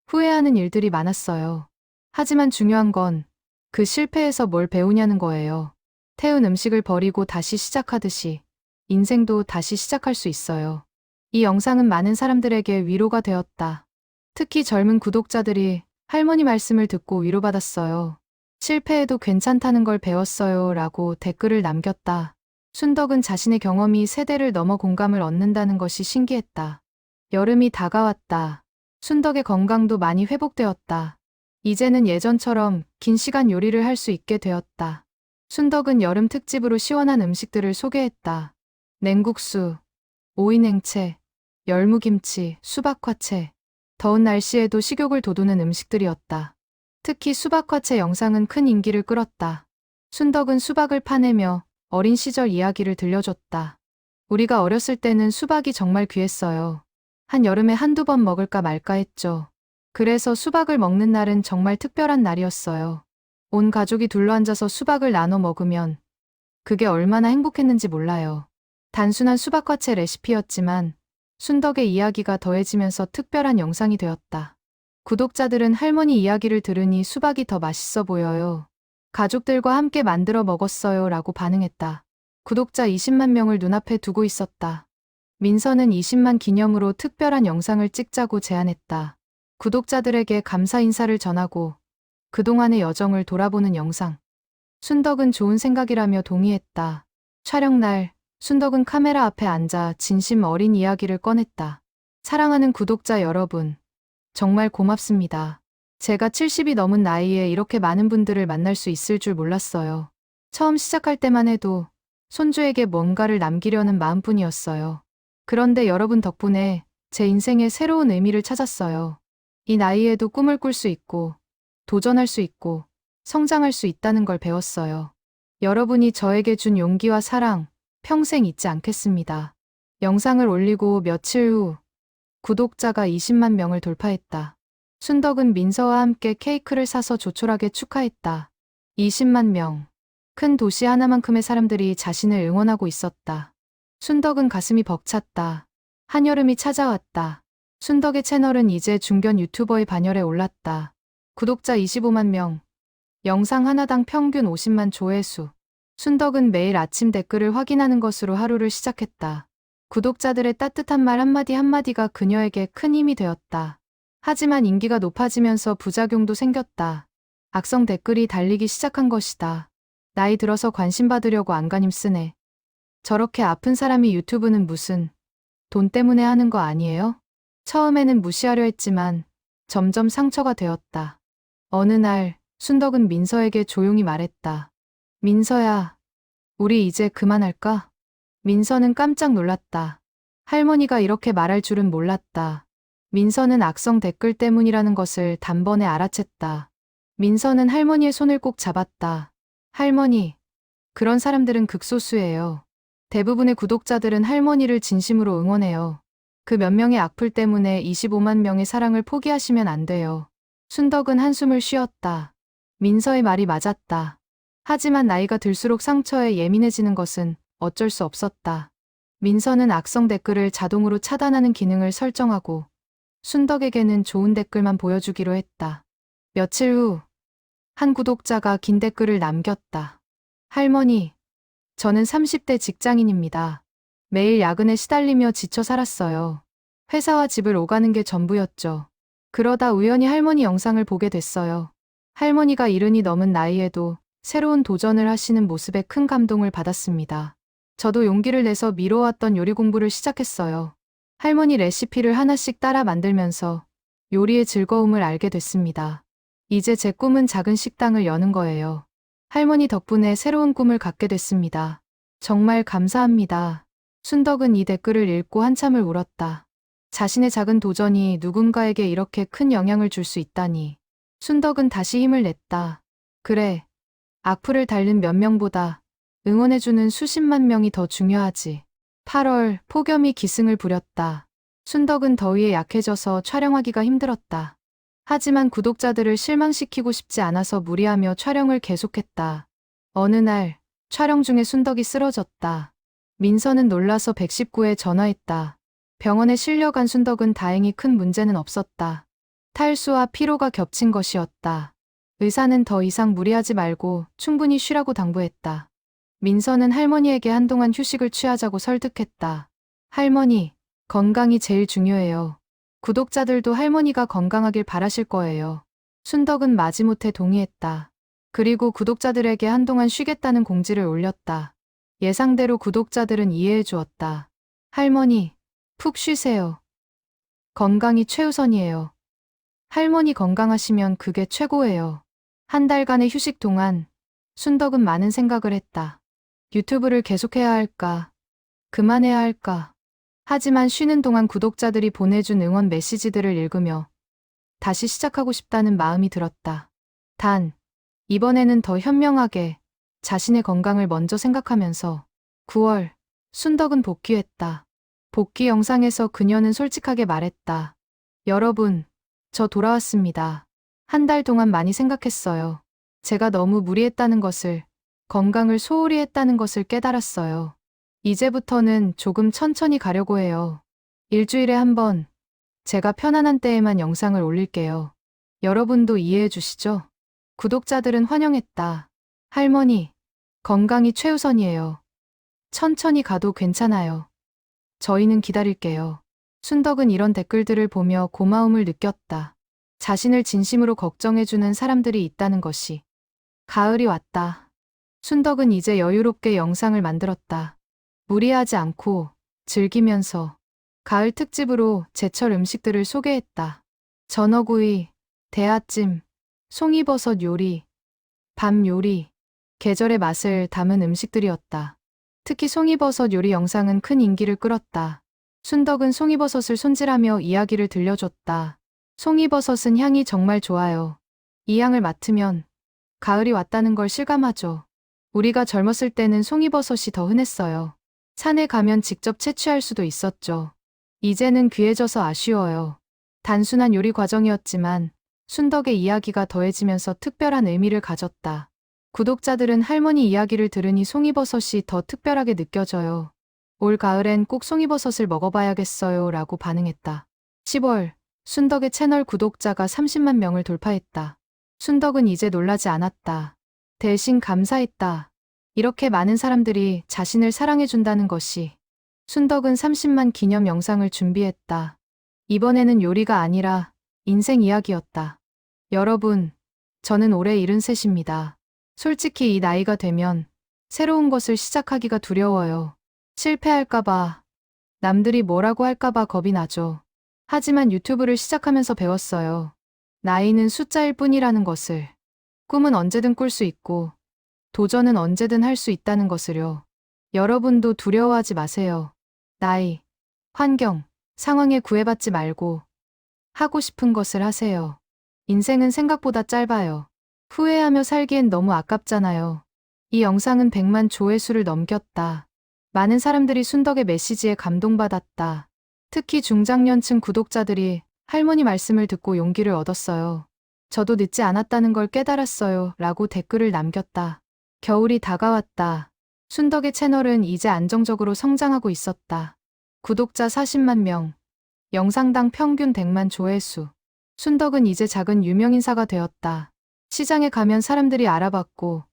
Speaker 1: 후회하는 일들이 많았어요. 하지만 중요한 건 그 실패에서 뭘 배우냐는 거예요. 태운 음식을 버리고 다시 시작하듯이 인생도 다시 시작할 수 있어요. 이 영상은 많은 사람들에게 위로가 되었다. 특히 젊은 구독자들이 할머니 말씀을 듣고 위로받았어요. 실패해도 괜찮다는 걸 배웠어요 라고 댓글을 남겼다. 순덕은 자신의 경험이 세대를 넘어 공감을 얻는다는 것이 신기했다. 여름이 다가왔다. 순덕의 건강도 많이 회복되었다. 이제는 예전처럼 긴 시간 요리를 할 수 있게 되었다. 순덕은 여름 특집으로 시원한 음식들을 소개했다. 냉국수, 오이냉채, 열무김치, 수박화채. 더운 날씨에도 식욕을 돋우는 음식들이었다. 특히 수박화채 영상은 큰 인기를 끌었다. 순덕은 수박을 파내며 어린 시절 이야기를 들려줬다. 우리가 어렸을 때는 수박이 정말 귀했어요. 한여름에 한두 번 먹을까 말까 했죠. 그래서 수박을 먹는 날은 정말 특별한 날이었어요. 온 가족이 둘러앉아서 수박을 나눠 먹으면 그게 얼마나 행복했는지 몰라요. 단순한 수박화채 레시피였지만 순덕의 이야기가 더해지면서 특별한 영상이 되었다. 구독자들은 할머니 이야기를 들으니 수박이 더 맛있어 보여요. 가족들과 함께 만들어 먹었어요 라고 반응했다. 구독자 20만 명을 눈앞에 두고 있었다. 민서는 20만 기념으로 특별한 영상을 찍자고 제안했다. 구독자들에게 감사 인사를 전하고 그동안의 여정을 돌아보는 영상. 순덕은 좋은 생각이라며 동의했다. 촬영 날, 순덕은 카메라 앞에 앉아 진심 어린 이야기를 꺼냈다. 사랑하는 구독자 여러분, 정말 고맙습니다. 제가 70이 넘은 나이에 이렇게 많은 분들을 만날 수 있을 줄 몰랐어요. 처음 시작할 때만 해도 손주에게 뭔가를 남기려는 마음뿐이었어요. 그런데 여러분 덕분에 제 인생에 새로운 의미를 찾았어요. 이 나이에도 꿈을 꿀 수 있고, 도전할 수 있고, 성장할 수 있다는 걸 배웠어요. 여러분이 저에게 준 용기와 사랑, 평생 잊지 않겠습니다. 영상을 올리고 며칠 후, 구독자가 20만 명을 돌파했다. 순덕은 민서와 함께 케이크를 사서 조촐하게 축하했다. 20만 명. 큰 도시 하나만큼의 사람들이 자신을 응원하고 있었다. 순덕은 가슴이 벅찼다. 한여름이 찾아왔다. 순덕의 채널은 이제 중견 유튜버의 반열에 올랐다. 구독자 25만 명. 영상 하나당 평균 50만 조회수. 순덕은 매일 아침 댓글을 확인하는 것으로 하루를 시작했다. 구독자들의 따뜻한 말 한마디 한마디가 그녀에게 큰 힘이 되었다. 하지만 인기가 높아지면서 부작용도 생겼다. 악성 댓글이 달리기 시작한 것이다. 나이 들어서 관심 받으려고 안간힘 쓰네. 저렇게 아픈 사람이 유튜브는 무슨 돈 때문에 하는 거 아니에요? 처음에는 무시하려 했지만 점점 상처가 되었다. 어느 날 순덕은 민서에게 조용히 말했다. 민서야, 우리 이제 그만할까? 민서는 깜짝 놀랐다. 할머니가 이렇게 말할 줄은 몰랐다. 민서는 악성 댓글 때문이라는 것을 단번에 알아챘다. 민서는 할머니의 손을 꼭 잡았다. 할머니, 그런 사람들은 극소수예요. 대부분의 구독자들은 할머니를 진심으로 응원해요. 그 몇 명의 악플 때문에 25만 명의 사랑을 포기하시면 안 돼요. 순덕은 한숨을 쉬었다. 민서의 말이 맞았다. 하지만 나이가 들수록 상처에 예민해지는 것은 어쩔 수 없었다. 민서는 악성 댓글을 자동으로 차단하는 기능을 설정하고 순덕에게는 좋은 댓글만 보여주기로 했다. 며칠 후, 한 구독자가 긴 댓글을 남겼다. 할머니, 저는 30대 직장인입니다. 매일 야근에 시달리며 지쳐 살았어요. 회사와 집을 오가는 게 전부였죠. 그러다 우연히 할머니 영상을 보게 됐어요. 할머니가 70이 넘은 나이에도 새로운 도전을 하시는 모습에 큰 감동을 받았습니다. 저도 용기를 내서 미뤄왔던 요리 공부를 시작했어요. 할머니 레시피를 하나씩 따라 만들면서 요리의 즐거움을 알게 됐습니다. 이제 제 꿈은 작은 식당을 여는 거예요. 할머니 덕분에 새로운 꿈을 갖게 됐습니다. 정말 감사합니다. 순덕은 이 댓글을 읽고 한참을 울었다. 자신의 작은 도전이 누군가에게 이렇게 큰 영향을 줄 수 있다니. 순덕은 다시 힘을 냈다. 그래, 악플을 달는 몇 명보다 응원해주는 수십만 명이 더 중요하지. 8월, 폭염이 기승을 부렸다. 순덕은 더위에 약해져서 촬영하기가 힘들었다. 하지만 구독자들을 실망시키고 싶지 않아서 무리하며 촬영을 계속했다. 어느 날, 촬영 중에 순덕이 쓰러졌다. 민서는 놀라서 119에 전화했다. 병원에 실려간 순덕은 다행히 큰 문제는 없었다. 탈수와 피로가 겹친 것이었다. 의사는 더 이상 무리하지 말고 충분히 쉬라고 당부했다. 민서는 할머니에게 한동안 휴식을 취하자고 설득했다. 할머니, 건강이 제일 중요해요. 구독자들도 할머니가 건강하길 바라실 거예요. 순덕은 마지못해 동의했다. 그리고 구독자들에게 한동안 쉬겠다는 공지를 올렸다. 예상대로 구독자들은 이해해 주었다. 할머니, 푹 쉬세요. 건강이 최우선이에요. 할머니 건강하시면 그게 최고예요. 한 달간의 휴식 동안 순덕은 많은 생각을 했다. 유튜브를 계속해야 할까? 그만해야 할까? 하지만 쉬는 동안 구독자들이 보내준 응원 메시지들을 읽으며 다시 시작하고 싶다는 마음이 들었다. 단, 이번에는 더 현명하게 자신의 건강을 먼저 생각하면서 9월, 순덕은 복귀했다. 복귀 영상에서 그녀는 솔직하게 말했다. 여러분, 저 돌아왔습니다. 한 달 동안 많이 생각했어요. 제가 너무 무리했다는 것을, 건강을 소홀히 했다는 것을 깨달았어요. 이제부터는 조금 천천히 가려고 해요. 일주일에 한 번, 제가 편안한 때에만 영상을 올릴게요. 여러분도 이해해 주시죠? 구독자들은 환영했다. 할머니, 건강이 최우선이에요. 천천히 가도 괜찮아요. 저희는 기다릴게요. 순덕은 이런 댓글들을 보며 고마움을 느꼈다. 자신을 진심으로 걱정해주는 사람들이 있다는 것이. 가을이 왔다. 순덕은 이제 여유롭게 영상을 만들었다. 무리하지 않고 즐기면서 가을 특집으로 제철 음식들을 소개했다. 전어구이, 대하찜, 송이버섯 요리, 밤 요리, 계절의 맛을 담은 음식들이었다. 특히 송이버섯 요리 영상은 큰 인기를 끌었다. 순덕은 송이버섯을 손질하며 이야기를 들려줬다. 송이버섯은 향이 정말 좋아요. 이 향을 맡으면 가을이 왔다는 걸 실감하죠. 우리가 젊었을 때는 송이버섯이 더 흔했어요. 산에 가면 직접 채취할 수도 있었죠. 이제는 귀해져서 아쉬워요. 단순한 요리 과정이었지만 순덕의 이야기가 더해지면서 특별한 의미를 가졌다. 구독자들은 할머니 이야기를 들으니 송이버섯이 더 특별하게 느껴져요. 올 가을엔 꼭 송이버섯을 먹어봐야겠어요 라고 반응했다. 10월, 순덕의 채널 구독자가 30만 명을 돌파했다. 순덕은 이제 놀라지 않았다. 대신 감사했다. 이렇게 많은 사람들이 자신을 사랑해준다는 것이. 순덕은 30만 기념 영상을 준비했다. 이번에는 요리가 아니라 인생 이야기였다. 여러분, 저는 올해 73입니다. 솔직히 이 나이가 되면 새로운 것을 시작하기가 두려워요. 실패할까봐, 남들이 뭐라고 할까봐 겁이 나죠. 하지만 유튜브를 시작하면서 배웠어요. 나이는 숫자일 뿐이라는 것을. 꿈은 언제든 꿀 수 있고, 도전은 언제든 할 수 있다는 것을요. 여러분도 두려워하지 마세요. 나이, 환경, 상황에 구애받지 말고 하고 싶은 것을 하세요. 인생은 생각보다 짧아요. 후회하며 살기엔 너무 아깝잖아요. 이 영상은 100만 조회수를 넘겼다. 많은 사람들이 순덕의 메시지에 감동받았다. 특히 중장년층 구독자들이 할머니 말씀을 듣고 용기를 얻었어요. 저도 늦지 않았다는 걸 깨달았어요 라고 댓글을 남겼다. 겨울이 다가왔다. 순덕의 채널은 이제 안정적으로 성장하고 있었다. 구독자 40만 명, 영상당 평균 100만 조회수. 순덕은 이제 작은 유명인사가 되었다. 시장에 가면 사람들이 알아봤고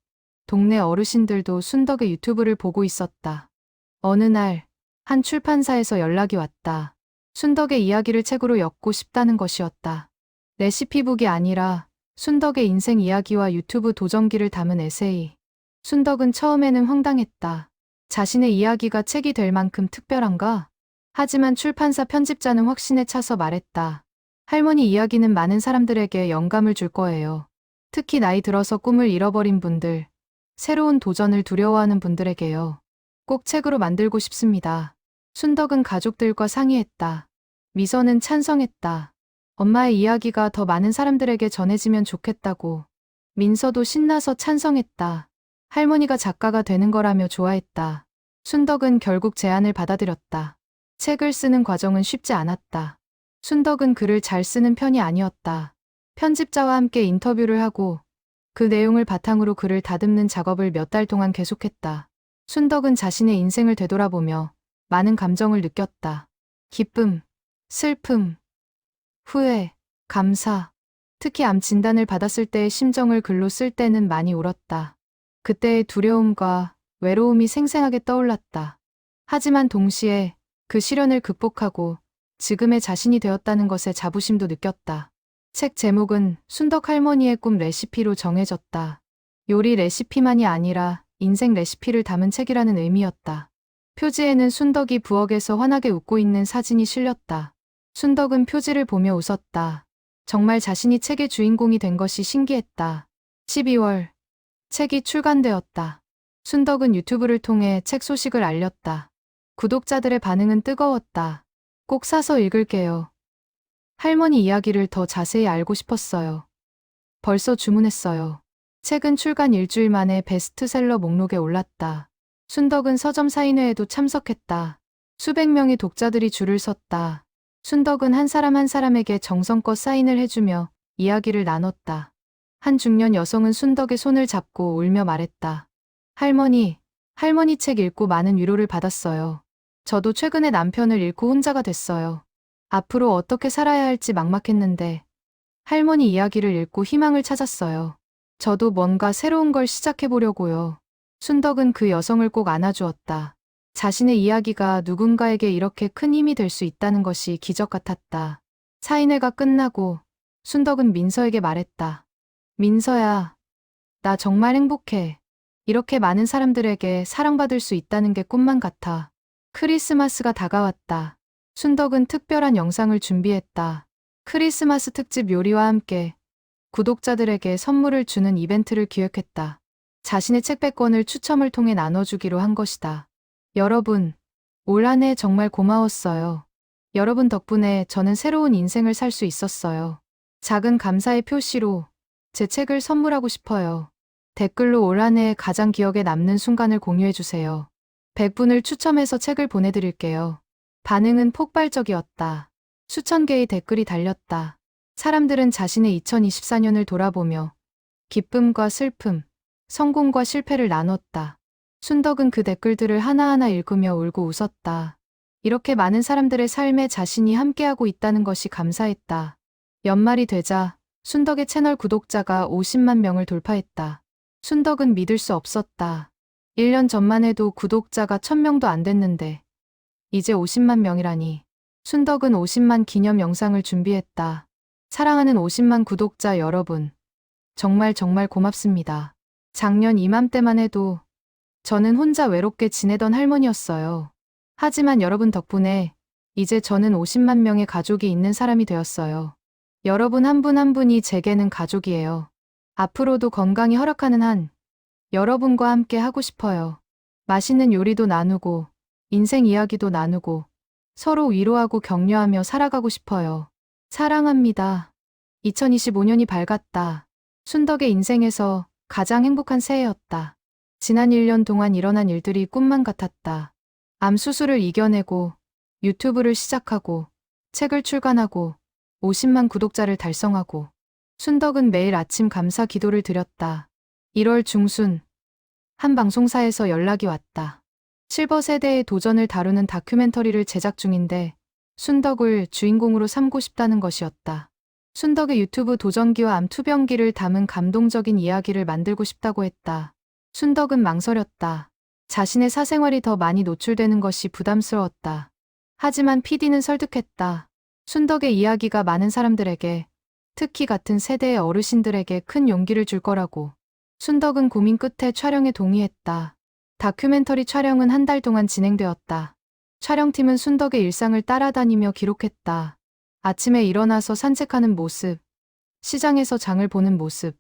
Speaker 1: 동네 어르신들도 순덕의 유튜브를 보고 있었다. 어느 날 한 출판사에서 연락이 왔다. 순덕의 이야기를 책으로 엮고 싶다는 것이었다. 레시피북이 아니라 순덕의 인생 이야기와 유튜브 도전기를 담은 에세이. 순덕은 처음에는 황당했다. 자신의 이야기가 책이 될 만큼 특별한가? 하지만 출판사 편집자는 확신에 차서 말했다. 할머니 이야기는 많은 사람들에게 영감을 줄 거예요. 특히 나이 들어서 꿈을 잃어버린 분들, 새로운 도전을 두려워하는 분들에게요. 꼭 책으로 만들고 싶습니다. 순덕은 가족들과 상의했다. 미선은 찬성했다. 엄마의 이야기가 더 많은 사람들에게 전해지면 좋겠다고. 민서도 신나서 찬성했다. 할머니가 작가가 되는 거라며 좋아했다. 순덕은 결국 제안을 받아들였다. 책을 쓰는 과정은 쉽지 않았다. 순덕은 글을 잘 쓰는 편이 아니었다. 편집자와 함께 인터뷰를 하고 그 내용을 바탕으로 글을 다듬는 작업을 몇 달 동안 계속했다. 순덕은 자신의 인생을 되돌아보며 많은 감정을 느꼈다. 기쁨, 슬픔, 후회, 감사. 특히 암 진단을 받았을 때의 심정을 글로 쓸 때는 많이 울었다. 그때의 두려움과 외로움이 생생하게 떠올랐다. 하지만 동시에 그 시련을 극복하고 지금의 자신이 되었다는 것에 자부심도 느꼈다. 책 제목은 순덕 할머니의 꿈 레시피로 정해졌다. 요리 레시피만이 아니라 인생 레시피를 담은 책이라는 의미였다. 표지에는 순덕이 부엌에서 환하게 웃고 있는 사진이 실렸다. 순덕은 표지를 보며 웃었다. 정말 자신이 책의 주인공이 된 것이 신기했다. 12월, 책이 출간되었다. 순덕은 유튜브를 통해 책 소식을 알렸다. 구독자들의 반응은 뜨거웠다. 꼭 사서 읽을게요. 할머니 이야기를 더 자세히 알고 싶었어요. 벌써 주문했어요. 책은 출간 일주일 만에 베스트셀러 목록에 올랐다. 순덕은 서점 사인회에도 참석했다. 수백 명의 독자들이 줄을 섰다. 순덕은 한 사람 한 사람에게 정성껏 사인을 해주며 이야기를 나눴다. 한 중년 여성은 순덕의 손을 잡고 울며 말했다. 할머니 책 읽고 많은 위로를 받았어요. 저도 최근에 남편을 잃고 혼자가 됐어요. 앞으로 어떻게 살아야 할지 막막했는데 할머니 이야기를 읽고 희망을 찾았어요. 저도 뭔가 새로운 걸 시작해보려고요. 순덕은 그 여성을 꼭 안아주었다. 자신의 이야기가 누군가에게 이렇게 큰 힘이 될 수 있다는 것이 기적 같았다. 사인회가 끝나고 순덕은 민서에게 말했다. 민서야, 나 정말 행복해. 이렇게 많은 사람들에게 사랑받을 수 있다는 게 꿈만 같아. 크리스마스가 다가왔다. 순덕은 특별한 영상을 준비했다. 크리스마스 특집 요리와 함께 구독자들에게 선물을 주는 이벤트를 기획했다. 자신의 책배권을 추첨을 통해 나눠주기로 한 것이다. 여러분, 올 한 해 정말 고마웠어요. 여러분 덕분에 저는 새로운 인생을 살 수 있었어요. 작은 감사의 표시로 제 책을 선물하고 싶어요. 댓글로 올 한 해 가장 기억에 남는 순간을 공유해주세요. 100분을 추첨해서 책을 보내드릴게요. 반응은 폭발적이었다. 수천 개의 댓글이 달렸다. 사람들은 자신의 2024년을 돌아보며 기쁨과 슬픔, 성공과 실패를 나눴다. 순덕은 그 댓글들을 하나하나 읽으며 울고 웃었다. 이렇게 많은 사람들의 삶에 자신이 함께하고 있다는 것이 감사했다. 연말이 되자 순덕의 채널 구독자가 50만 명을 돌파했다. 순덕은 믿을 수 없었다. 1년 전만 해도 구독자가 1000명도 안 됐는데 이제 50만 명이라니. 순덕은 50만 기념 영상을 준비했다. 사랑하는 50만 구독자 여러분, 정말 고맙습니다. 작년 이맘때만 해도 저는 혼자 외롭게 지내던 할머니였어요. 하지만 여러분 덕분에 이제 저는 50만 명의 가족이 있는 사람이 되었어요. 여러분 한 분 한 분이 제게는 가족이에요. 앞으로도 건강이 허락하는 한 여러분과 함께 하고 싶어요. 맛있는 요리도 나누고 인생 이야기도 나누고 서로 위로하고 격려하며 살아가고 싶어요. 사랑합니다. 2025년이 밝았다. 순덕의 인생에서 가장 행복한 새해였다. 지난 1년 동안 일어난 일들이 꿈만 같았다. 암 수술을 이겨내고 유튜브를 시작하고 책을 출간하고 50만 구독자를 달성하고 순덕은 매일 아침 감사 기도를 드렸다. 1월 중순 한 방송사에서 연락이 왔다. 실버 세대의 도전을 다루는 다큐멘터리를 제작 중인데 순덕을 주인공으로 삼고 싶다는 것이었다. 순덕의 유튜브 도전기와 암 투병기를 담은 감동적인 이야기를 만들고 싶다고 했다. 순덕은 망설였다. 자신의 사생활이 더 많이 노출되는 것이 부담스러웠다. 하지만 PD는 설득했다. 순덕의 이야기가 많은 사람들에게, 특히 같은 세대의 어르신들에게 큰 용기를 줄 거라고. 순덕은 고민 끝에 촬영에 동의했다. 다큐멘터리 촬영은 한 달 동안 진행되었다. 촬영팀은 순덕의 일상을 따라다니며 기록했다. 아침에 일어나서 산책하는 모습, 시장에서 장을 보는 모습,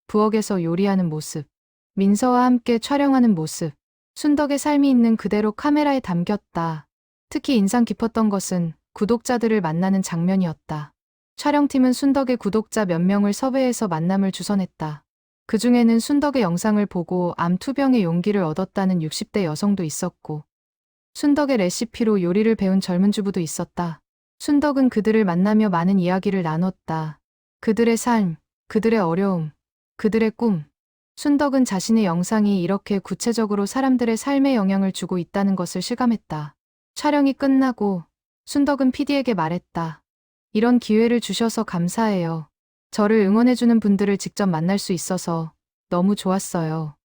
Speaker 1: 부엌에서 요리하는 모습, 민서와 함께 촬영하는 모습. 순덕의 삶이 있는 그대로 카메라에 담겼다. 특히 인상 깊었던 것은 구독자들을 만나는 장면이었다. 촬영팀은 순덕의 구독자 몇 명을 섭외해서 만남을 주선했다. 그 중에는 순덕의 영상을 보고 암 투병의 용기를 얻었다는 60대 여성도 있었고, 순덕의 레시피로 요리를 배운 젊은 주부도 있었다. 순덕은 그들을 만나며 많은 이야기를 나눴다. 그들의 삶, 그들의 어려움, 그들의 꿈. 순덕은 자신의 영상이 이렇게 구체적으로 사람들의 삶에 영향을 주고 있다는 것을 실감했다. 촬영이 끝나고 순덕은 PD에게 말했다. 이런 기회를 주셔서 감사해요. 저를 응원해주는 분들을 직접 만날 수 있어서 너무 좋았어요.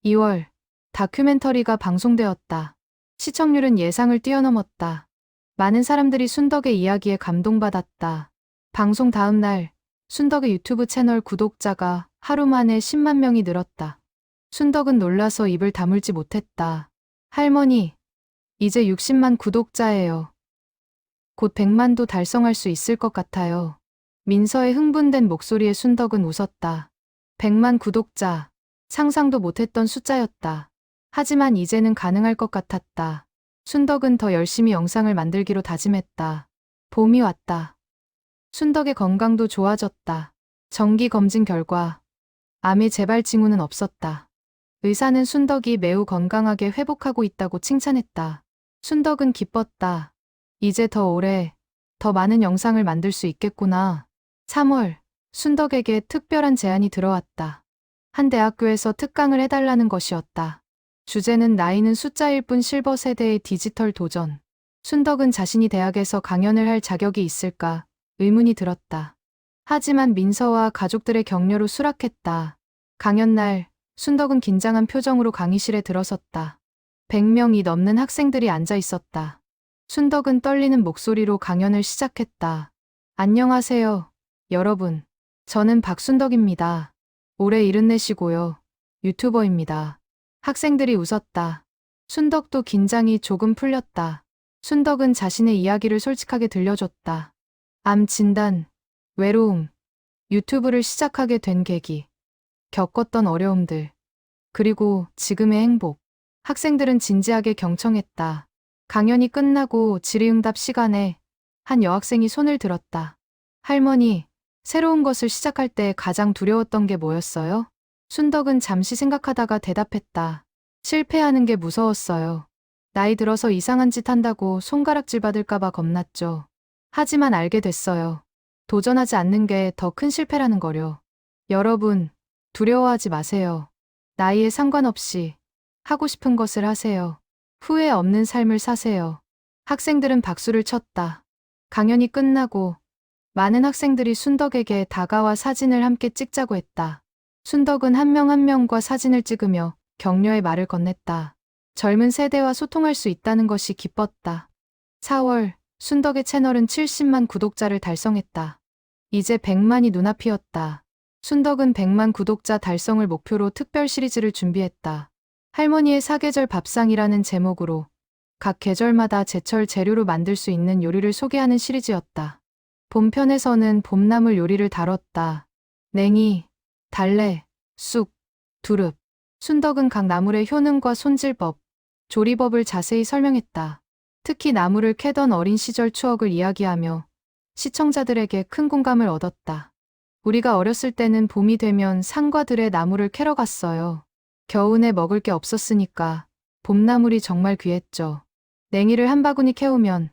Speaker 1: 2월, 다큐멘터리가 방송되었다. 시청률은 예상을 뛰어넘었다. 많은 사람들이 순덕의 이야기에 감동받았다. 방송 다음 날, 순덕의 유튜브 채널 구독자가 하루 만에 10만 명이 늘었다. 순덕은 놀라서 입을 다물지 못했다. 할머니, 이제 60만 구독자예요. 곧 100만도 달성할 수 있을 것 같아요. 민서의 흥분된 목소리에 순덕은 웃었다. 100만 구독자, 상상도 못했던 숫자였다. 하지만 이제는 가능할 것 같았다. 순덕은 더 열심히 영상을 만들기로 다짐했다. 봄이 왔다. 순덕의 건강도 좋아졌다. 정기 검진 결과 암의 재발 징후는 없었다. 의사는 순덕이 매우 건강하게 회복하고 있다고 칭찬했다. 순덕은 기뻤다. 이제 더 오래, 더 많은 영상을 만들 수 있겠구나. 3월, 순덕에게 특별한 제안이 들어왔다. 한 대학교에서 특강을 해달라는 것이었다. 주제는 나이는 숫자일 뿐 실버 세대의 디지털 도전. 순덕은 자신이 대학에서 강연을 할 자격이 있을까 의문이 들었다. 하지만 민서와 가족들의 격려로 수락했다. 강연 날, 순덕은 긴장한 표정으로 강의실에 들어섰다. 100명이 넘는 학생들이 앉아 있었다. 순덕은 떨리는 목소리로 강연을 시작했다. 안녕하세요, 여러분. 저는 박순덕입니다. 올해 74시고요. 유튜버입니다. 학생들이 웃었다. 순덕도 긴장이 조금 풀렸다. 순덕은 자신의 이야기를 솔직하게 들려줬다. 암 진단, 외로움, 유튜브를 시작하게 된 계기, 겪었던 어려움들, 그리고 지금의 행복. 학생들은 진지하게 경청했다. 강연이 끝나고 질의응답 시간에 한 여학생이 손을 들었다. 할머니, 새로운 것을 시작할 때 가장 두려웠던 게 뭐였어요? 순덕은 잠시 생각하다가 대답했다. 실패하는 게 무서웠어요. 나이 들어서 이상한 짓 한다고 손가락질 받을까봐 겁났죠. 하지만 알게 됐어요. 도전하지 않는 게 더 큰 실패라는 거요. 여러분, 두려워하지 마세요. 나이에 상관없이 하고 싶은 것을 하세요. 후회 없는 삶을 사세요. 학생들은 박수를 쳤다. 강연이 끝나고 많은 학생들이 순덕에게 다가와 사진을 함께 찍자고 했다. 순덕은 한 명 한 명과 사진을 찍으며 격려의 말을 건넸다. 젊은 세대와 소통할 수 있다는 것이 기뻤다. 4월, 순덕의 채널은 70만 구독자를 달성했다. 이제 100만이 눈앞이었다. 순덕은 100만 구독자 달성을 목표로 특별 시리즈를 준비했다. 할머니의 사계절 밥상이라는 제목으로 각 계절마다 제철 재료로 만들 수 있는 요리를 소개하는 시리즈였다. 본편에서는 봄나물 요리를 다뤘다. 냉이, 달래, 쑥, 두릅. 순덕은 각 나물의 효능과 손질법, 조리법을 자세히 설명했다. 특히 나물을 캐던 어린 시절 추억을 이야기하며 시청자들에게 큰 공감을 얻었다. 우리가 어렸을 때는 봄이 되면 산과 들에 나물을 캐러 갔어요. 겨우내 먹을 게 없었으니까 봄나물이 정말 귀했죠. 냉이를 한 바구니 캐오면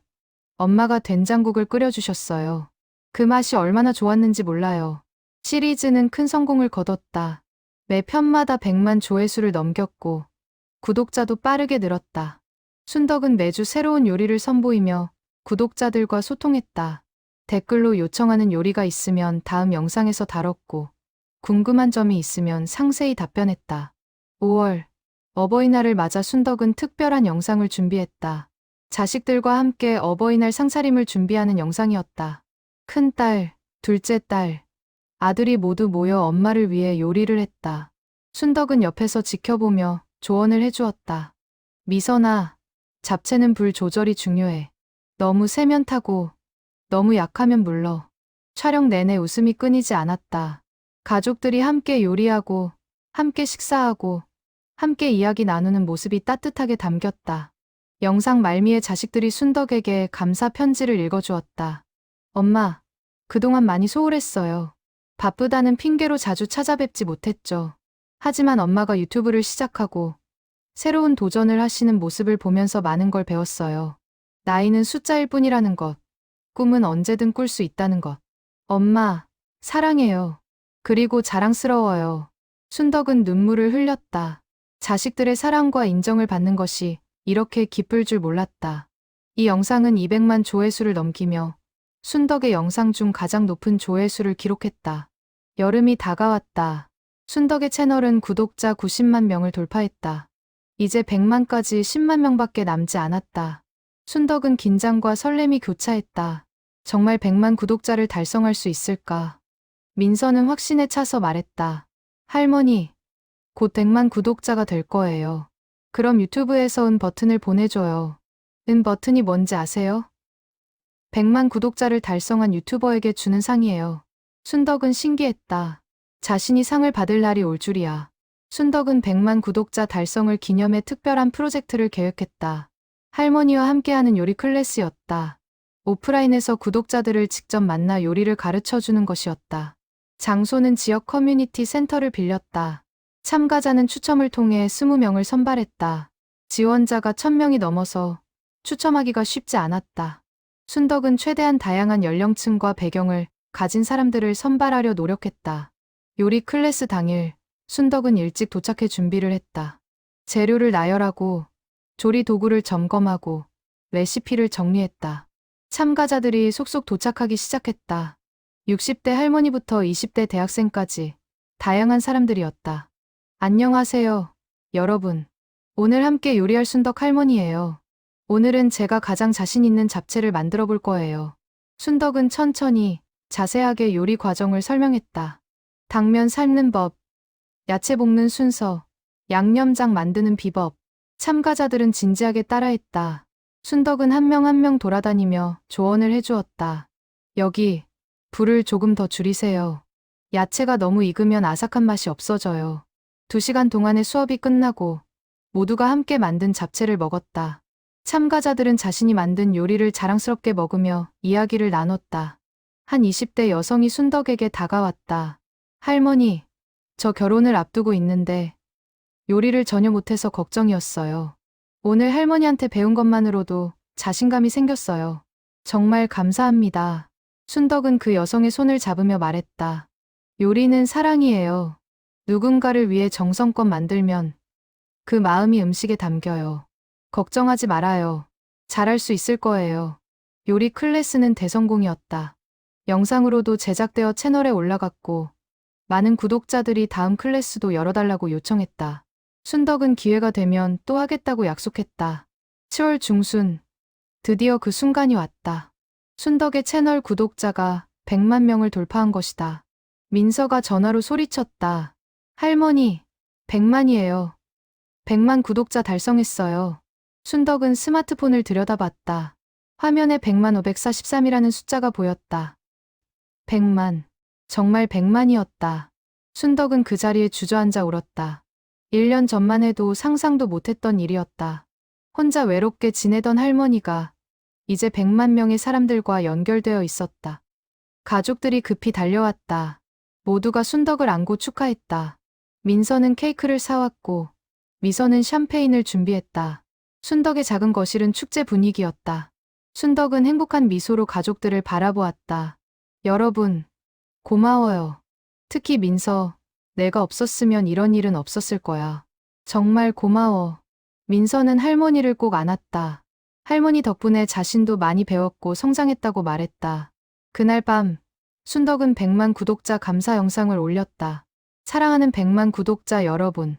Speaker 1: 엄마가 된장국을 끓여주셨어요. 그 맛이 얼마나 좋았는지 몰라요. 시리즈는 큰 성공을 거뒀다. 매 편마다 100만 조회수를 넘겼고 구독자도 빠르게 늘었다. 순덕은 매주 새로운 요리를 선보이며 구독자들과 소통했다. 댓글로 요청하는 요리가 있으면 다음 영상에서 다뤘고 궁금한 점이 있으면 상세히 답변했다. 5월, 어버이날을 맞아 순덕은 특별한 영상을 준비했다. 자식들과 함께 어버이날 상차림을 준비하는 영상이었다. 큰딸, 둘째 딸, 아들이 모두 모여 엄마를 위해 요리를 했다. 순덕은 옆에서 지켜보며 조언을 해주었다. 미선아, 잡채는 불 조절이 중요해. 너무 세면 타고 너무 약하면 물러. 촬영 내내 웃음이 끊이지 않았다. 가족들이 함께 요리하고 함께 식사하고 함께 이야기 나누는 모습이 따뜻하게 담겼다. 영상 말미에 자식들이 순덕에게 감사 편지를 읽어주었다. 엄마, 그동안 많이 소홀했어요. 바쁘다는 핑계로 자주 찾아뵙지 못했죠. 하지만 엄마가 유튜브를 시작하고 새로운 도전을 하시는 모습을 보면서 많은 걸 배웠어요. 나이는 숫자일 뿐이라는 것, 꿈은 언제든 꿀 수 있다는 것. 엄마, 사랑해요. 그리고 자랑스러워요. 순덕은 눈물을 흘렸다. 자식들의 사랑과 인정을 받는 것이 이렇게 기쁠 줄 몰랐다. 이 영상은 200만 조회수를 넘기며 순덕의 영상 중 가장 높은 조회수를 기록했다. 여름이 다가왔다. 순덕의 채널은 구독자 90만 명을 돌파했다. 이제 100만까지 10만 명밖에 남지 않았다. 순덕은 긴장과 설렘이 교차했다. 정말 100만 구독자를 달성할 수 있을까? 민서는 확신에 차서 말했다. 할머니, 곧 100만 구독자가 될 거예요. 그럼 유튜브에서 은 버튼을 보내줘요. 은 버튼이 뭔지 아세요? 100만 구독자를 달성한 유튜버에게 주는 상이에요. 순덕은 신기했다. 자신이 상을 받을 날이 올 줄이야. 순덕은 100만 구독자 달성을 기념해 특별한 프로젝트를 계획했다. 할머니와 함께하는 요리 클래스였다. 오프라인에서 구독자들을 직접 만나 요리를 가르쳐주는 것이었다. 장소는 지역 커뮤니티 센터를 빌렸다. 참가자는 추첨을 통해 20명을 선발했다. 지원자가 1000명이 넘어서 추첨하기가 쉽지 않았다. 순덕은 최대한 다양한 연령층과 배경을 가진 사람들을 선발하려 노력했다. 요리 클래스 당일, 순덕은 일찍 도착해 준비를 했다. 재료를 나열하고 조리 도구를 점검하고 레시피를 정리했다. 참가자들이 속속 도착하기 시작했다. 60대 할머니부터 20대 대학생까지 다양한 사람들이었다. 안녕하세요, 여러분. 오늘 함께 요리할 순덕 할머니예요. 오늘은 제가 가장 자신 있는 잡채를 만들어 볼 거예요. 순덕은 천천히 자세하게 요리 과정을 설명했다. 당면 삶는 법, 야채 볶는 순서, 양념장 만드는 비법. 참가자들은 진지하게 따라했다. 순덕은 한 명 한 명 돌아다니며 조언을 해주었다. 여기, 불을 조금 더 줄이세요. 야채가 너무 익으면 아삭한 맛이 없어져요. 2시간 동안의 수업이 끝나고 모두가 함께 만든 잡채를 먹었다. 참가자들은 자신이 만든 요리를 자랑스럽게 먹으며 이야기를 나눴다. 한 20대 여성이 순덕에게 다가왔다. 할머니, 저 결혼을 앞두고 있는데 요리를 전혀 못해서 걱정이었어요. 오늘 할머니한테 배운 것만으로도 자신감이 생겼어요. 정말 감사합니다. 순덕은 그 여성의 손을 잡으며 말했다. 요리는 사랑이에요. 누군가를 위해 정성껏 만들면 그 마음이 음식에 담겨요. 걱정하지 말아요. 잘할 수 있을 거예요. 요리 클래스는 대성공이었다. 영상으로도 제작되어 채널에 올라갔고 많은 구독자들이 다음 클래스도 열어달라고 요청했다. 순덕은 기회가 되면 또 하겠다고 약속했다. 7월 중순, 드디어 그 순간이 왔다. 순덕의 채널 구독자가 100만 명을 돌파한 것이다. 민서가 전화로 소리쳤다. 할머니, 100만이에요. 100만 구독자 달성했어요. 순덕은 스마트폰을 들여다봤다. 화면에 100만 543이라는 숫자가 보였다. 100만. 정말 100만이었다. 순덕은 그 자리에 주저앉아 울었다. 1년 전만 해도 상상도 못했던 일이었다. 혼자 외롭게 지내던 할머니가 이제 100만 명의 사람들과 연결되어 있었다. 가족들이 급히 달려왔다. 모두가 순덕을 안고 축하했다. 민서는 케이크를 사왔고 미서는 샴페인을 준비했다. 순덕의 작은 거실은 축제 분위기였다. 순덕은 행복한 미소로 가족들을 바라보았다. 여러분, 고마워요. 특히 민서, 내가 없었으면 이런 일은 없었을 거야. 정말 고마워. 민서는 할머니를 꼭 안았다. 할머니 덕분에 자신도 많이 배웠고 성장했다고 말했다. 그날 밤, 순덕은 100만 구독자 감사 영상을 올렸다. 사랑하는 100만 구독자 여러분,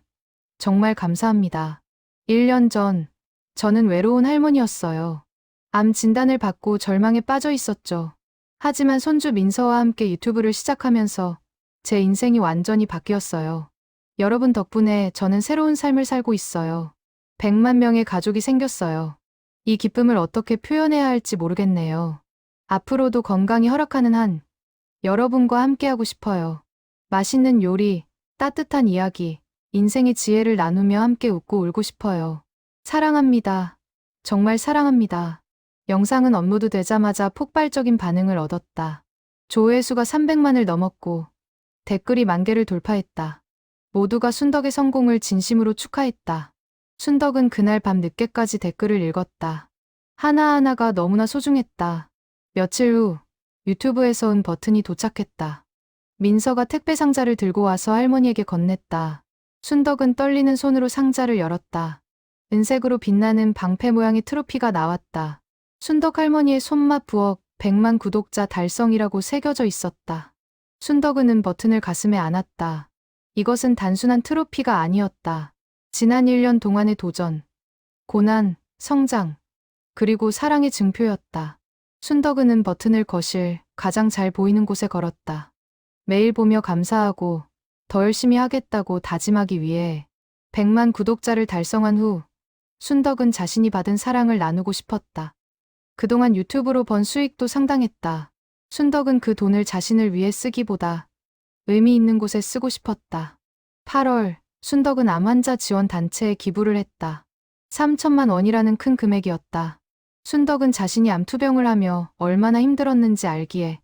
Speaker 1: 정말 감사합니다. 1년 전, 저는 외로운 할머니였어요. 암 진단을 받고 절망에 빠져 있었죠. 하지만 손주 민서와 함께 유튜브를 시작하면서 제 인생이 완전히 바뀌었어요. 여러분 덕분에 저는 새로운 삶을 살고 있어요. 100만 명의 가족이 생겼어요. 이 기쁨을 어떻게 표현해야 할지 모르겠네요. 앞으로도 건강이 허락하는 한 여러분과 함께하고 싶어요. 맛있는 요리, 따뜻한 이야기, 인생의 지혜를 나누며 함께 웃고 울고 싶어요. 사랑합니다. 정말 사랑합니다. 영상은 업로드 되자마자 폭발적인 반응을 얻었다. 조회수가 300만을 넘었고 댓글이 10,000개를 돌파했다. 모두가 순덕의 성공을 진심으로 축하했다. 순덕은 그날 밤 늦게까지 댓글을 읽었다. 하나하나가 너무나 소중했다. 며칠 후 유튜브에서 은 버튼이 도착했다. 민서가 택배 상자를 들고 와서 할머니에게 건넸다. 순덕은 떨리는 손으로 상자를 열었다. 은색으로 빛나는 방패 모양의 트로피가 나왔다. 순덕 할머니의 손맛 부엌 100만 구독자 달성이라고 새겨져 있었다. 순덕은 은 버튼을 가슴에 안았다. 이것은 단순한 트로피가 아니었다. 지난 1년 동안의 도전, 고난, 성장, 그리고 사랑의 증표였다. 순덕은 은 버튼을 거실 가장 잘 보이는 곳에 걸었다. 매일 보며 감사하고 더 열심히 하겠다고 다짐하기 위해 100만 구독자를 달성한 후 순덕은 자신이 받은 사랑을 나누고 싶었다. 그동안 유튜브로 번 수익도 상당했다. 순덕은 그 돈을 자신을 위해 쓰기보다 의미 있는 곳에 쓰고 싶었다. 8월, 순덕은 암 환자 지원 단체에 기부를 했다. 3천만 원이라는 큰 금액이었다. 순덕은 자신이 암투병을 하며 얼마나 힘들었는지 알기에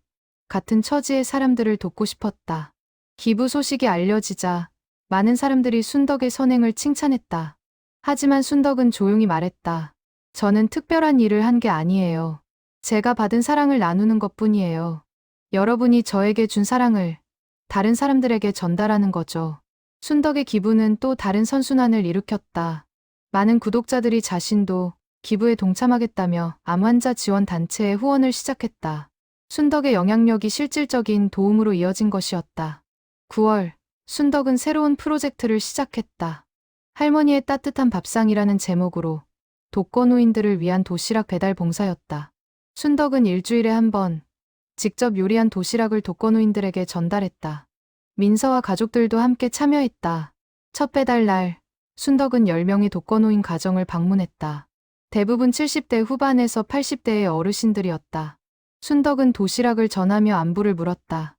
Speaker 1: 같은 처지의 사람들을 돕고 싶었다. 기부 소식이 알려지자 많은 사람들이 순덕의 선행을 칭찬했다. 하지만 순덕은 조용히 말했다. 저는 특별한 일을 한 게 아니에요. 제가 받은 사랑을 나누는 것뿐이에요. 여러분이 저에게 준 사랑을 다른 사람들에게 전달하는 거죠. 순덕의 기부는 또 다른 선순환을 일으켰다. 많은 구독자들이 자신도 기부에 동참하겠다며 암 환자 지원 단체에 후원을 시작했다. 순덕의 영향력이 실질적인 도움으로 이어진 것이었다. 9월, 순덕은 새로운 프로젝트를 시작했다. 할머니의 따뜻한 밥상이라는 제목으로 독거노인들을 위한 도시락 배달 봉사였다. 순덕은 일주일에 한 번 직접 요리한 도시락을 독거노인들에게 전달했다. 민서와 가족들도 함께 참여했다. 첫 배달 날, 순덕은 10명의 독거노인 가정을 방문했다. 대부분 70대 후반에서 80대의 어르신들이었다. 순덕은 도시락을 전하며 안부를 물었다.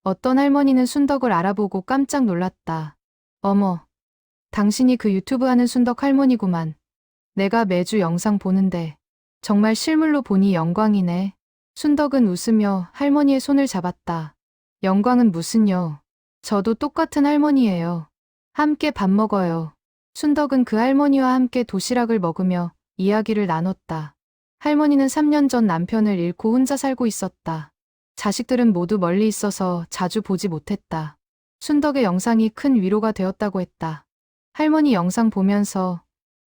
Speaker 1: 어떤 할머니는 순덕을 알아보고 깜짝 놀랐다. 어머, 당신이 그 유튜브 하는 순덕 할머니구만. 내가 매주 영상 보는데 정말 실물로 보니 영광이네. 순덕은 웃으며 할머니의 손을 잡았다. 영광은 무슨요? 저도 똑같은 할머니예요. 함께 밥 먹어요. 순덕은 그 할머니와 함께 도시락을 먹으며 이야기를 나눴다. 할머니는 3년 전 남편을 잃고 혼자 살고 있었다. 자식들은 모두 멀리 있어서 자주 보지 못했다. 순덕의 영상이 큰 위로가 되었다고 했다. 할머니 영상 보면서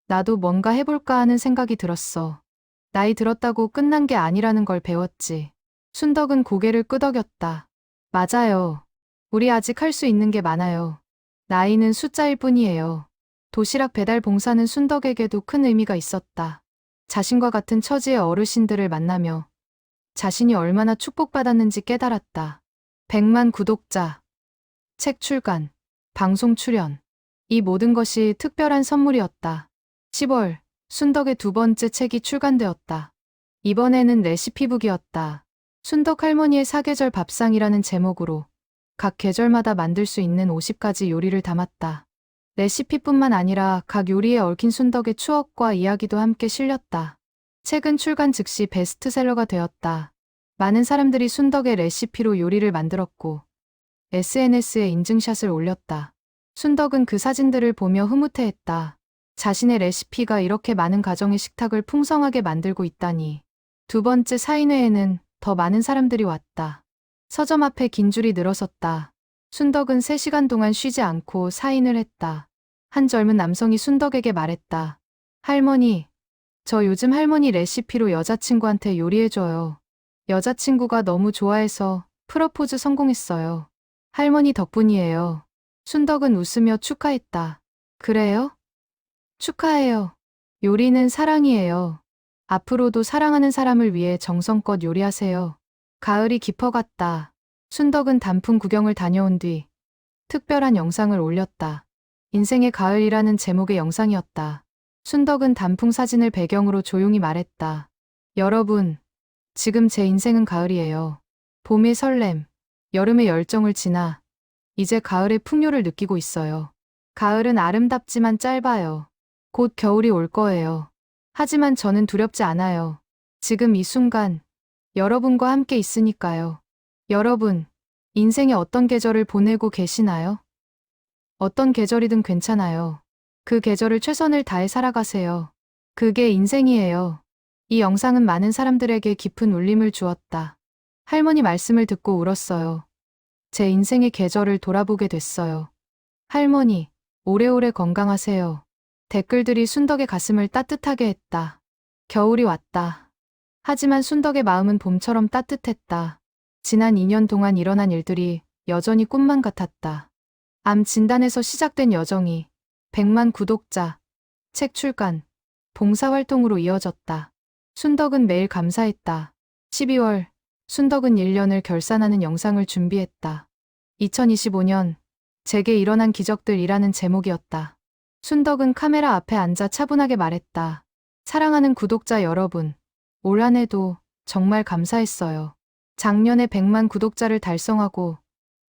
Speaker 1: 나도 뭔가 해볼까 하는 생각이 들었어. 나이 들었다고 끝난 게 아니라는 걸 배웠지. 순덕은 고개를 끄덕였다. 맞아요. 우리 아직 할 수 있는 게 많아요. 나이는 숫자일 뿐이에요. 도시락 배달 봉사는 순덕에게도 큰 의미가 있었다. 자신과 같은 처지의 어르신들을 만나며 자신이 얼마나 축복받았는지 깨달았다. 100만 구독자, 책 출간, 방송 출연. 이 모든 것이 특별한 선물이었다. 10월, 순덕의 두 번째 책이 출간되었다. 이번에는 레시피북이었다. 순덕 할머니의 사계절 밥상이라는 제목으로 각 계절마다 만들 수 있는 50가지 요리를 담았다. 레시피뿐만 아니라 각 요리에 얽힌 순덕의 추억과 이야기도 함께 실렸다. 책은 출간 즉시 베스트셀러가 되었다. 많은 사람들이 순덕의 레시피로 요리를 만들었고 SNS에 인증샷을 올렸다. 순덕은 그 사진들을 보며 흐뭇해했다. 자신의 레시피가 이렇게 많은 가정의 식탁을 풍성하게 만들고 있다니. 두 번째 사인회에는 더 많은 사람들이 왔다. 서점 앞에 긴 줄이 늘어섰다. 순덕은 3시간 동안 쉬지 않고 사인을 했다. 한 젊은 남성이 순덕에게 말했다. 할머니, 저 요즘 할머니 레시피로 여자친구한테 요리해줘요. 여자친구가 너무 좋아해서 프러포즈 성공했어요. 할머니 덕분이에요. 순덕은 웃으며 축하했다. 그래요? 축하해요. 요리는 사랑이에요. 앞으로도 사랑하는 사람을 위해 정성껏 요리하세요. 가을이 깊어갔다. 순덕은 단풍 구경을 다녀온 뒤 특별한 영상을 올렸다. 인생의 가을이라는 제목의 영상이었다. 순덕은 단풍 사진을 배경으로 조용히 말했다. 여러분, 지금 제 인생은 가을이에요. 봄의 설렘, 여름의 열정을 지나 이제 가을의 풍요를 느끼고 있어요. 가을은 아름답지만 짧아요. 곧 겨울이 올 거예요. 하지만 저는 두렵지 않아요. 지금 이 순간 여러분과 함께 있으니까요. 여러분, 인생의 어떤 계절을 보내고 계시나요? 어떤 계절이든 괜찮아요. 그 계절을 최선을 다해 살아가세요. 그게 인생이에요. 이 영상은 많은 사람들에게 깊은 울림을 주었다. 할머니 말씀을 듣고 울었어요. 제 인생의 계절을 돌아보게 됐어요. 할머니, 오래오래 건강하세요. 댓글들이 순덕의 가슴을 따뜻하게 했다. 겨울이 왔다. 하지만 순덕의 마음은 봄처럼 따뜻했다. 지난 2년 동안 일어난 일들이 여전히 꿈만 같았다. 암 진단에서 시작된 여정이 100만 구독자, 책 출간, 봉사활동으로 이어졌다. 순덕은 매일 감사했다. 12월, 순덕은 1년을 결산하는 영상을 준비했다. 2025년, 제게 일어난 기적들이라는 제목이었다. 순덕은 카메라 앞에 앉아 차분하게 말했다. 사랑하는 구독자 여러분, 올 한 해도 정말 감사했어요. 작년에 100만 구독자를 달성하고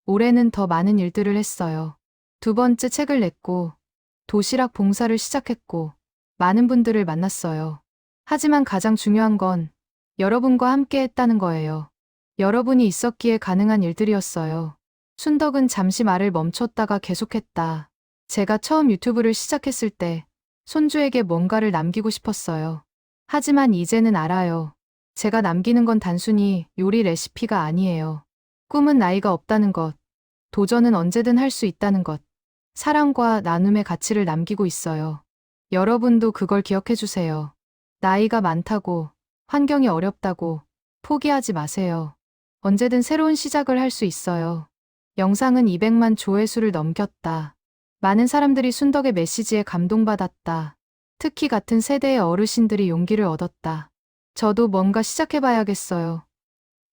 Speaker 1: 올해는 더 많은 일들을 했어요. 두 번째 책을 냈고 도시락 봉사를 시작했고 많은 분들을 만났어요. 하지만 가장 중요한 건 여러분과 함께 했다는 거예요. 여러분이 있었기에 가능한 일들이었어요. 순덕은 잠시 말을 멈췄다가 계속했다. 제가 처음 유튜브를 시작했을 때 손주에게 뭔가를 남기고 싶었어요. 하지만 이제는 알아요. 제가 남기는 건 단순히 요리 레시피가 아니에요. 꿈은 나이가 없다는 것, 도전은 언제든 할 수 있다는 것, 사랑과 나눔의 가치를 남기고 있어요. 여러분도 그걸 기억해 주세요. 나이가 많다고, 환경이 어렵다고 포기하지 마세요. 언제든 새로운 시작을 할 수 있어요. 영상은 200만 조회수를 넘겼다. 많은 사람들이 순덕의 메시지에 감동받았다. 특히 같은 세대의 어르신들이 용기를 얻었다. 저도 뭔가 시작해봐야겠어요.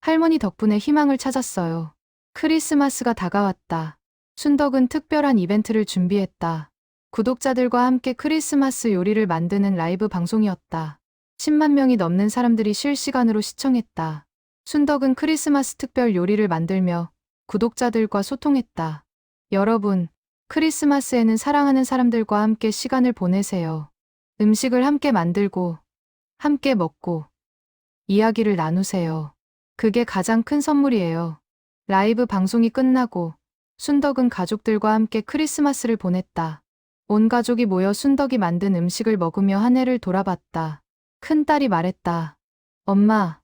Speaker 1: 할머니 덕분에 희망을 찾았어요. 크리스마스가 다가왔다. 순덕은 특별한 이벤트를 준비했다. 구독자들과 함께 크리스마스 요리를 만드는 라이브 방송이었다. 10만 명이 넘는 사람들이 실시간으로 시청했다. 순덕은 크리스마스 특별 요리를 만들며 구독자들과 소통했다. 여러분, 크리스마스에는 사랑하는 사람들과 함께 시간을 보내세요. 음식을 함께 만들고, 함께 먹고, 이야기를 나누세요. 그게 가장 큰 선물이에요. 라이브 방송이 끝나고 순덕은 가족들과 함께 크리스마스를 보냈다. 온 가족이 모여 순덕이 만든 음식을 먹으며 한 해를 돌아봤다. 큰딸이 말했다. 엄마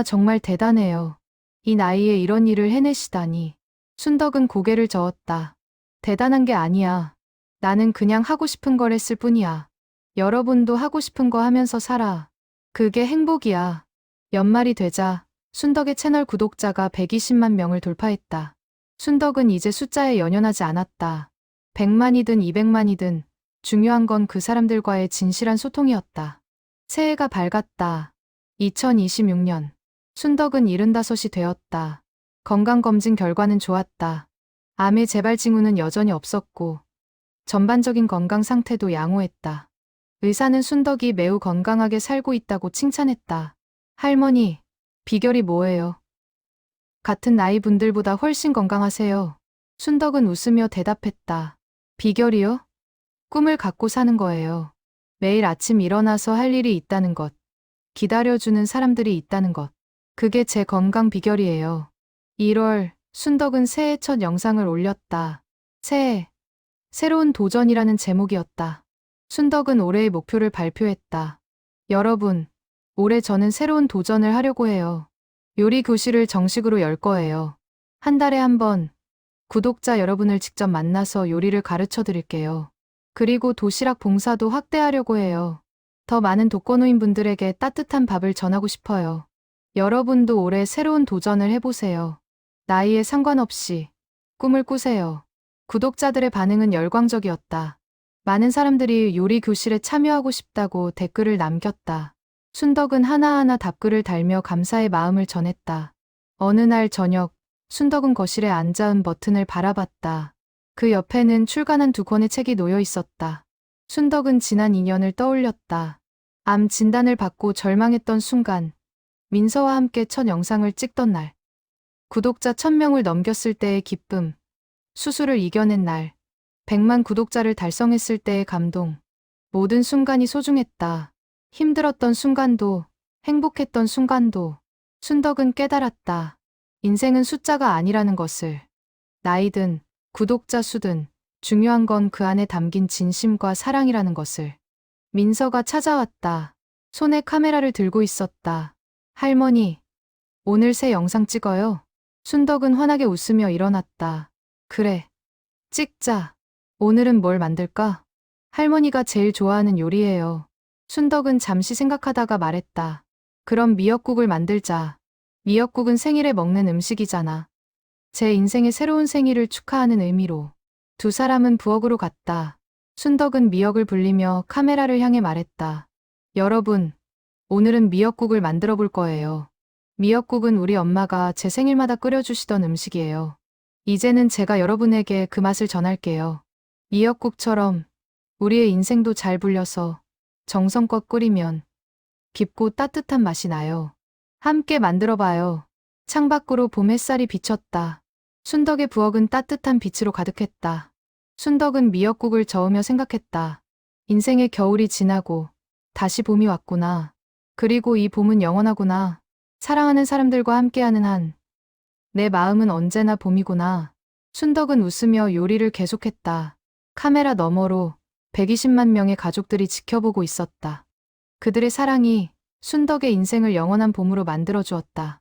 Speaker 1: 정말 대단해요. 이 나이에 이런 일을 해내시다니. 순덕은 고개를 저었다. 대단한 게 아니야. 나는 그냥 하고 싶은 걸 했을 뿐이야. 여러분도 하고 싶은 거 하면서 살아. 그게 행복이야. 연말이 되자 순덕의 채널 구독자가 120만 명을 돌파했다. 순덕은 이제 숫자에 연연하지 않았다. 100만이든 200만이든 중요한 건 그 사람들과의 진실한 소통이었다. 새해가 밝았다. 2026년. 순덕은 75이 되었다. 건강검진 결과는 좋았다. 암의 재발 징후는 여전히 없었고 전반적인 건강 상태도 양호했다. 의사는 순덕이 매우 건강하게 살고 있다고 칭찬했다. 할머니, 비결이 뭐예요? 같은 나이 분들보다 훨씬 건강하세요. 순덕은 웃으며 대답했다. 비결이요? 꿈을 갖고 사는 거예요. 매일 아침 일어나서 할 일이 있다는 것. 기다려주는 사람들이 있다는 것. 그게 제 건강 비결이에요. 1월, 순덕은 새해 첫 영상을 올렸다. 새해, 새로운 도전이라는 제목이었다. 순덕은 올해의 목표를 발표했다. 여러분, 올해 저는 새로운 도전을 하려고 해요. 요리 교실을 정식으로 열 거예요. 한 달에 한 번, 구독자 여러분을 직접 만나서 요리를 가르쳐 드릴게요. 그리고 도시락 봉사도 확대하려고 해요. 더 많은 독거노인분들에게 따뜻한 밥을 전하고 싶어요. 여러분도 올해 새로운 도전을 해보세요. 나이에 상관없이 꿈을 꾸세요. 구독자들의 반응은 열광적이었다. 많은 사람들이 요리 교실에 참여하고 싶다고 댓글을 남겼다. 순덕은 하나하나 답글을 달며 감사의 마음을 전했다. 어느 날 저녁, 순덕은 거실에 앉아 버튼을 바라봤다. 그 옆에는 출간한 2권의 책이 놓여 있었다. 순덕은 지난 2년을 떠올렸다. 암 진단을 받고 절망했던 순간, 민서와 함께 첫 영상을 찍던 날, 구독자 1000명을 넘겼을 때의 기쁨, 수술을 이겨낸 날, 100만 구독자를 달성했을 때의 감동, 모든 순간이 소중했다. 힘들었던 순간도, 행복했던 순간도, 순덕은 깨달았다. 인생은 숫자가 아니라는 것을. 나이든, 구독자 수든, 중요한 건 그 안에 담긴 진심과 사랑이라는 것을. 민서가 찾아왔다. 손에 카메라를 들고 있었다. 할머니, 오늘 새 영상 찍어요. 순덕은 환하게 웃으며 일어났다. 그래, 찍자. 오늘은 뭘 만들까? 할머니가 제일 좋아하는 요리예요. 순덕은 잠시 생각하다가 말했다. 그럼 미역국을 만들자. 미역국은 생일에 먹는 음식이잖아. 제 인생의 새로운 생일을 축하하는 의미로. 두 사람은 부엌으로 갔다. 순덕은 미역을 불리며 카메라를 향해 말했다. 여러분, 오늘은 미역국을 만들어 볼 거예요. 미역국은 우리 엄마가 제 생일마다 끓여주시던 음식이에요. 이제는 제가 여러분에게 그 맛을 전할게요. 미역국처럼 우리의 인생도 잘 불려서 정성껏 끓이면 깊고 따뜻한 맛이 나요. 함께 만들어봐요. 창밖으로 봄 햇살이 비쳤다. 순덕의 부엌은 따뜻한 빛으로 가득했다. 순덕은 미역국을 저으며 생각했다. 인생의 겨울이 지나고 다시 봄이 왔구나. 그리고 이 봄은 영원하구나. 사랑하는 사람들과 함께하는 한. 내 마음은 언제나 봄이구나. 순덕은 웃으며 요리를 계속했다. 카메라 너머로 120만 명의 가족들이 지켜보고 있었다. 그들의 사랑이 순덕의 인생을 영원한 봄으로 만들어 주었다.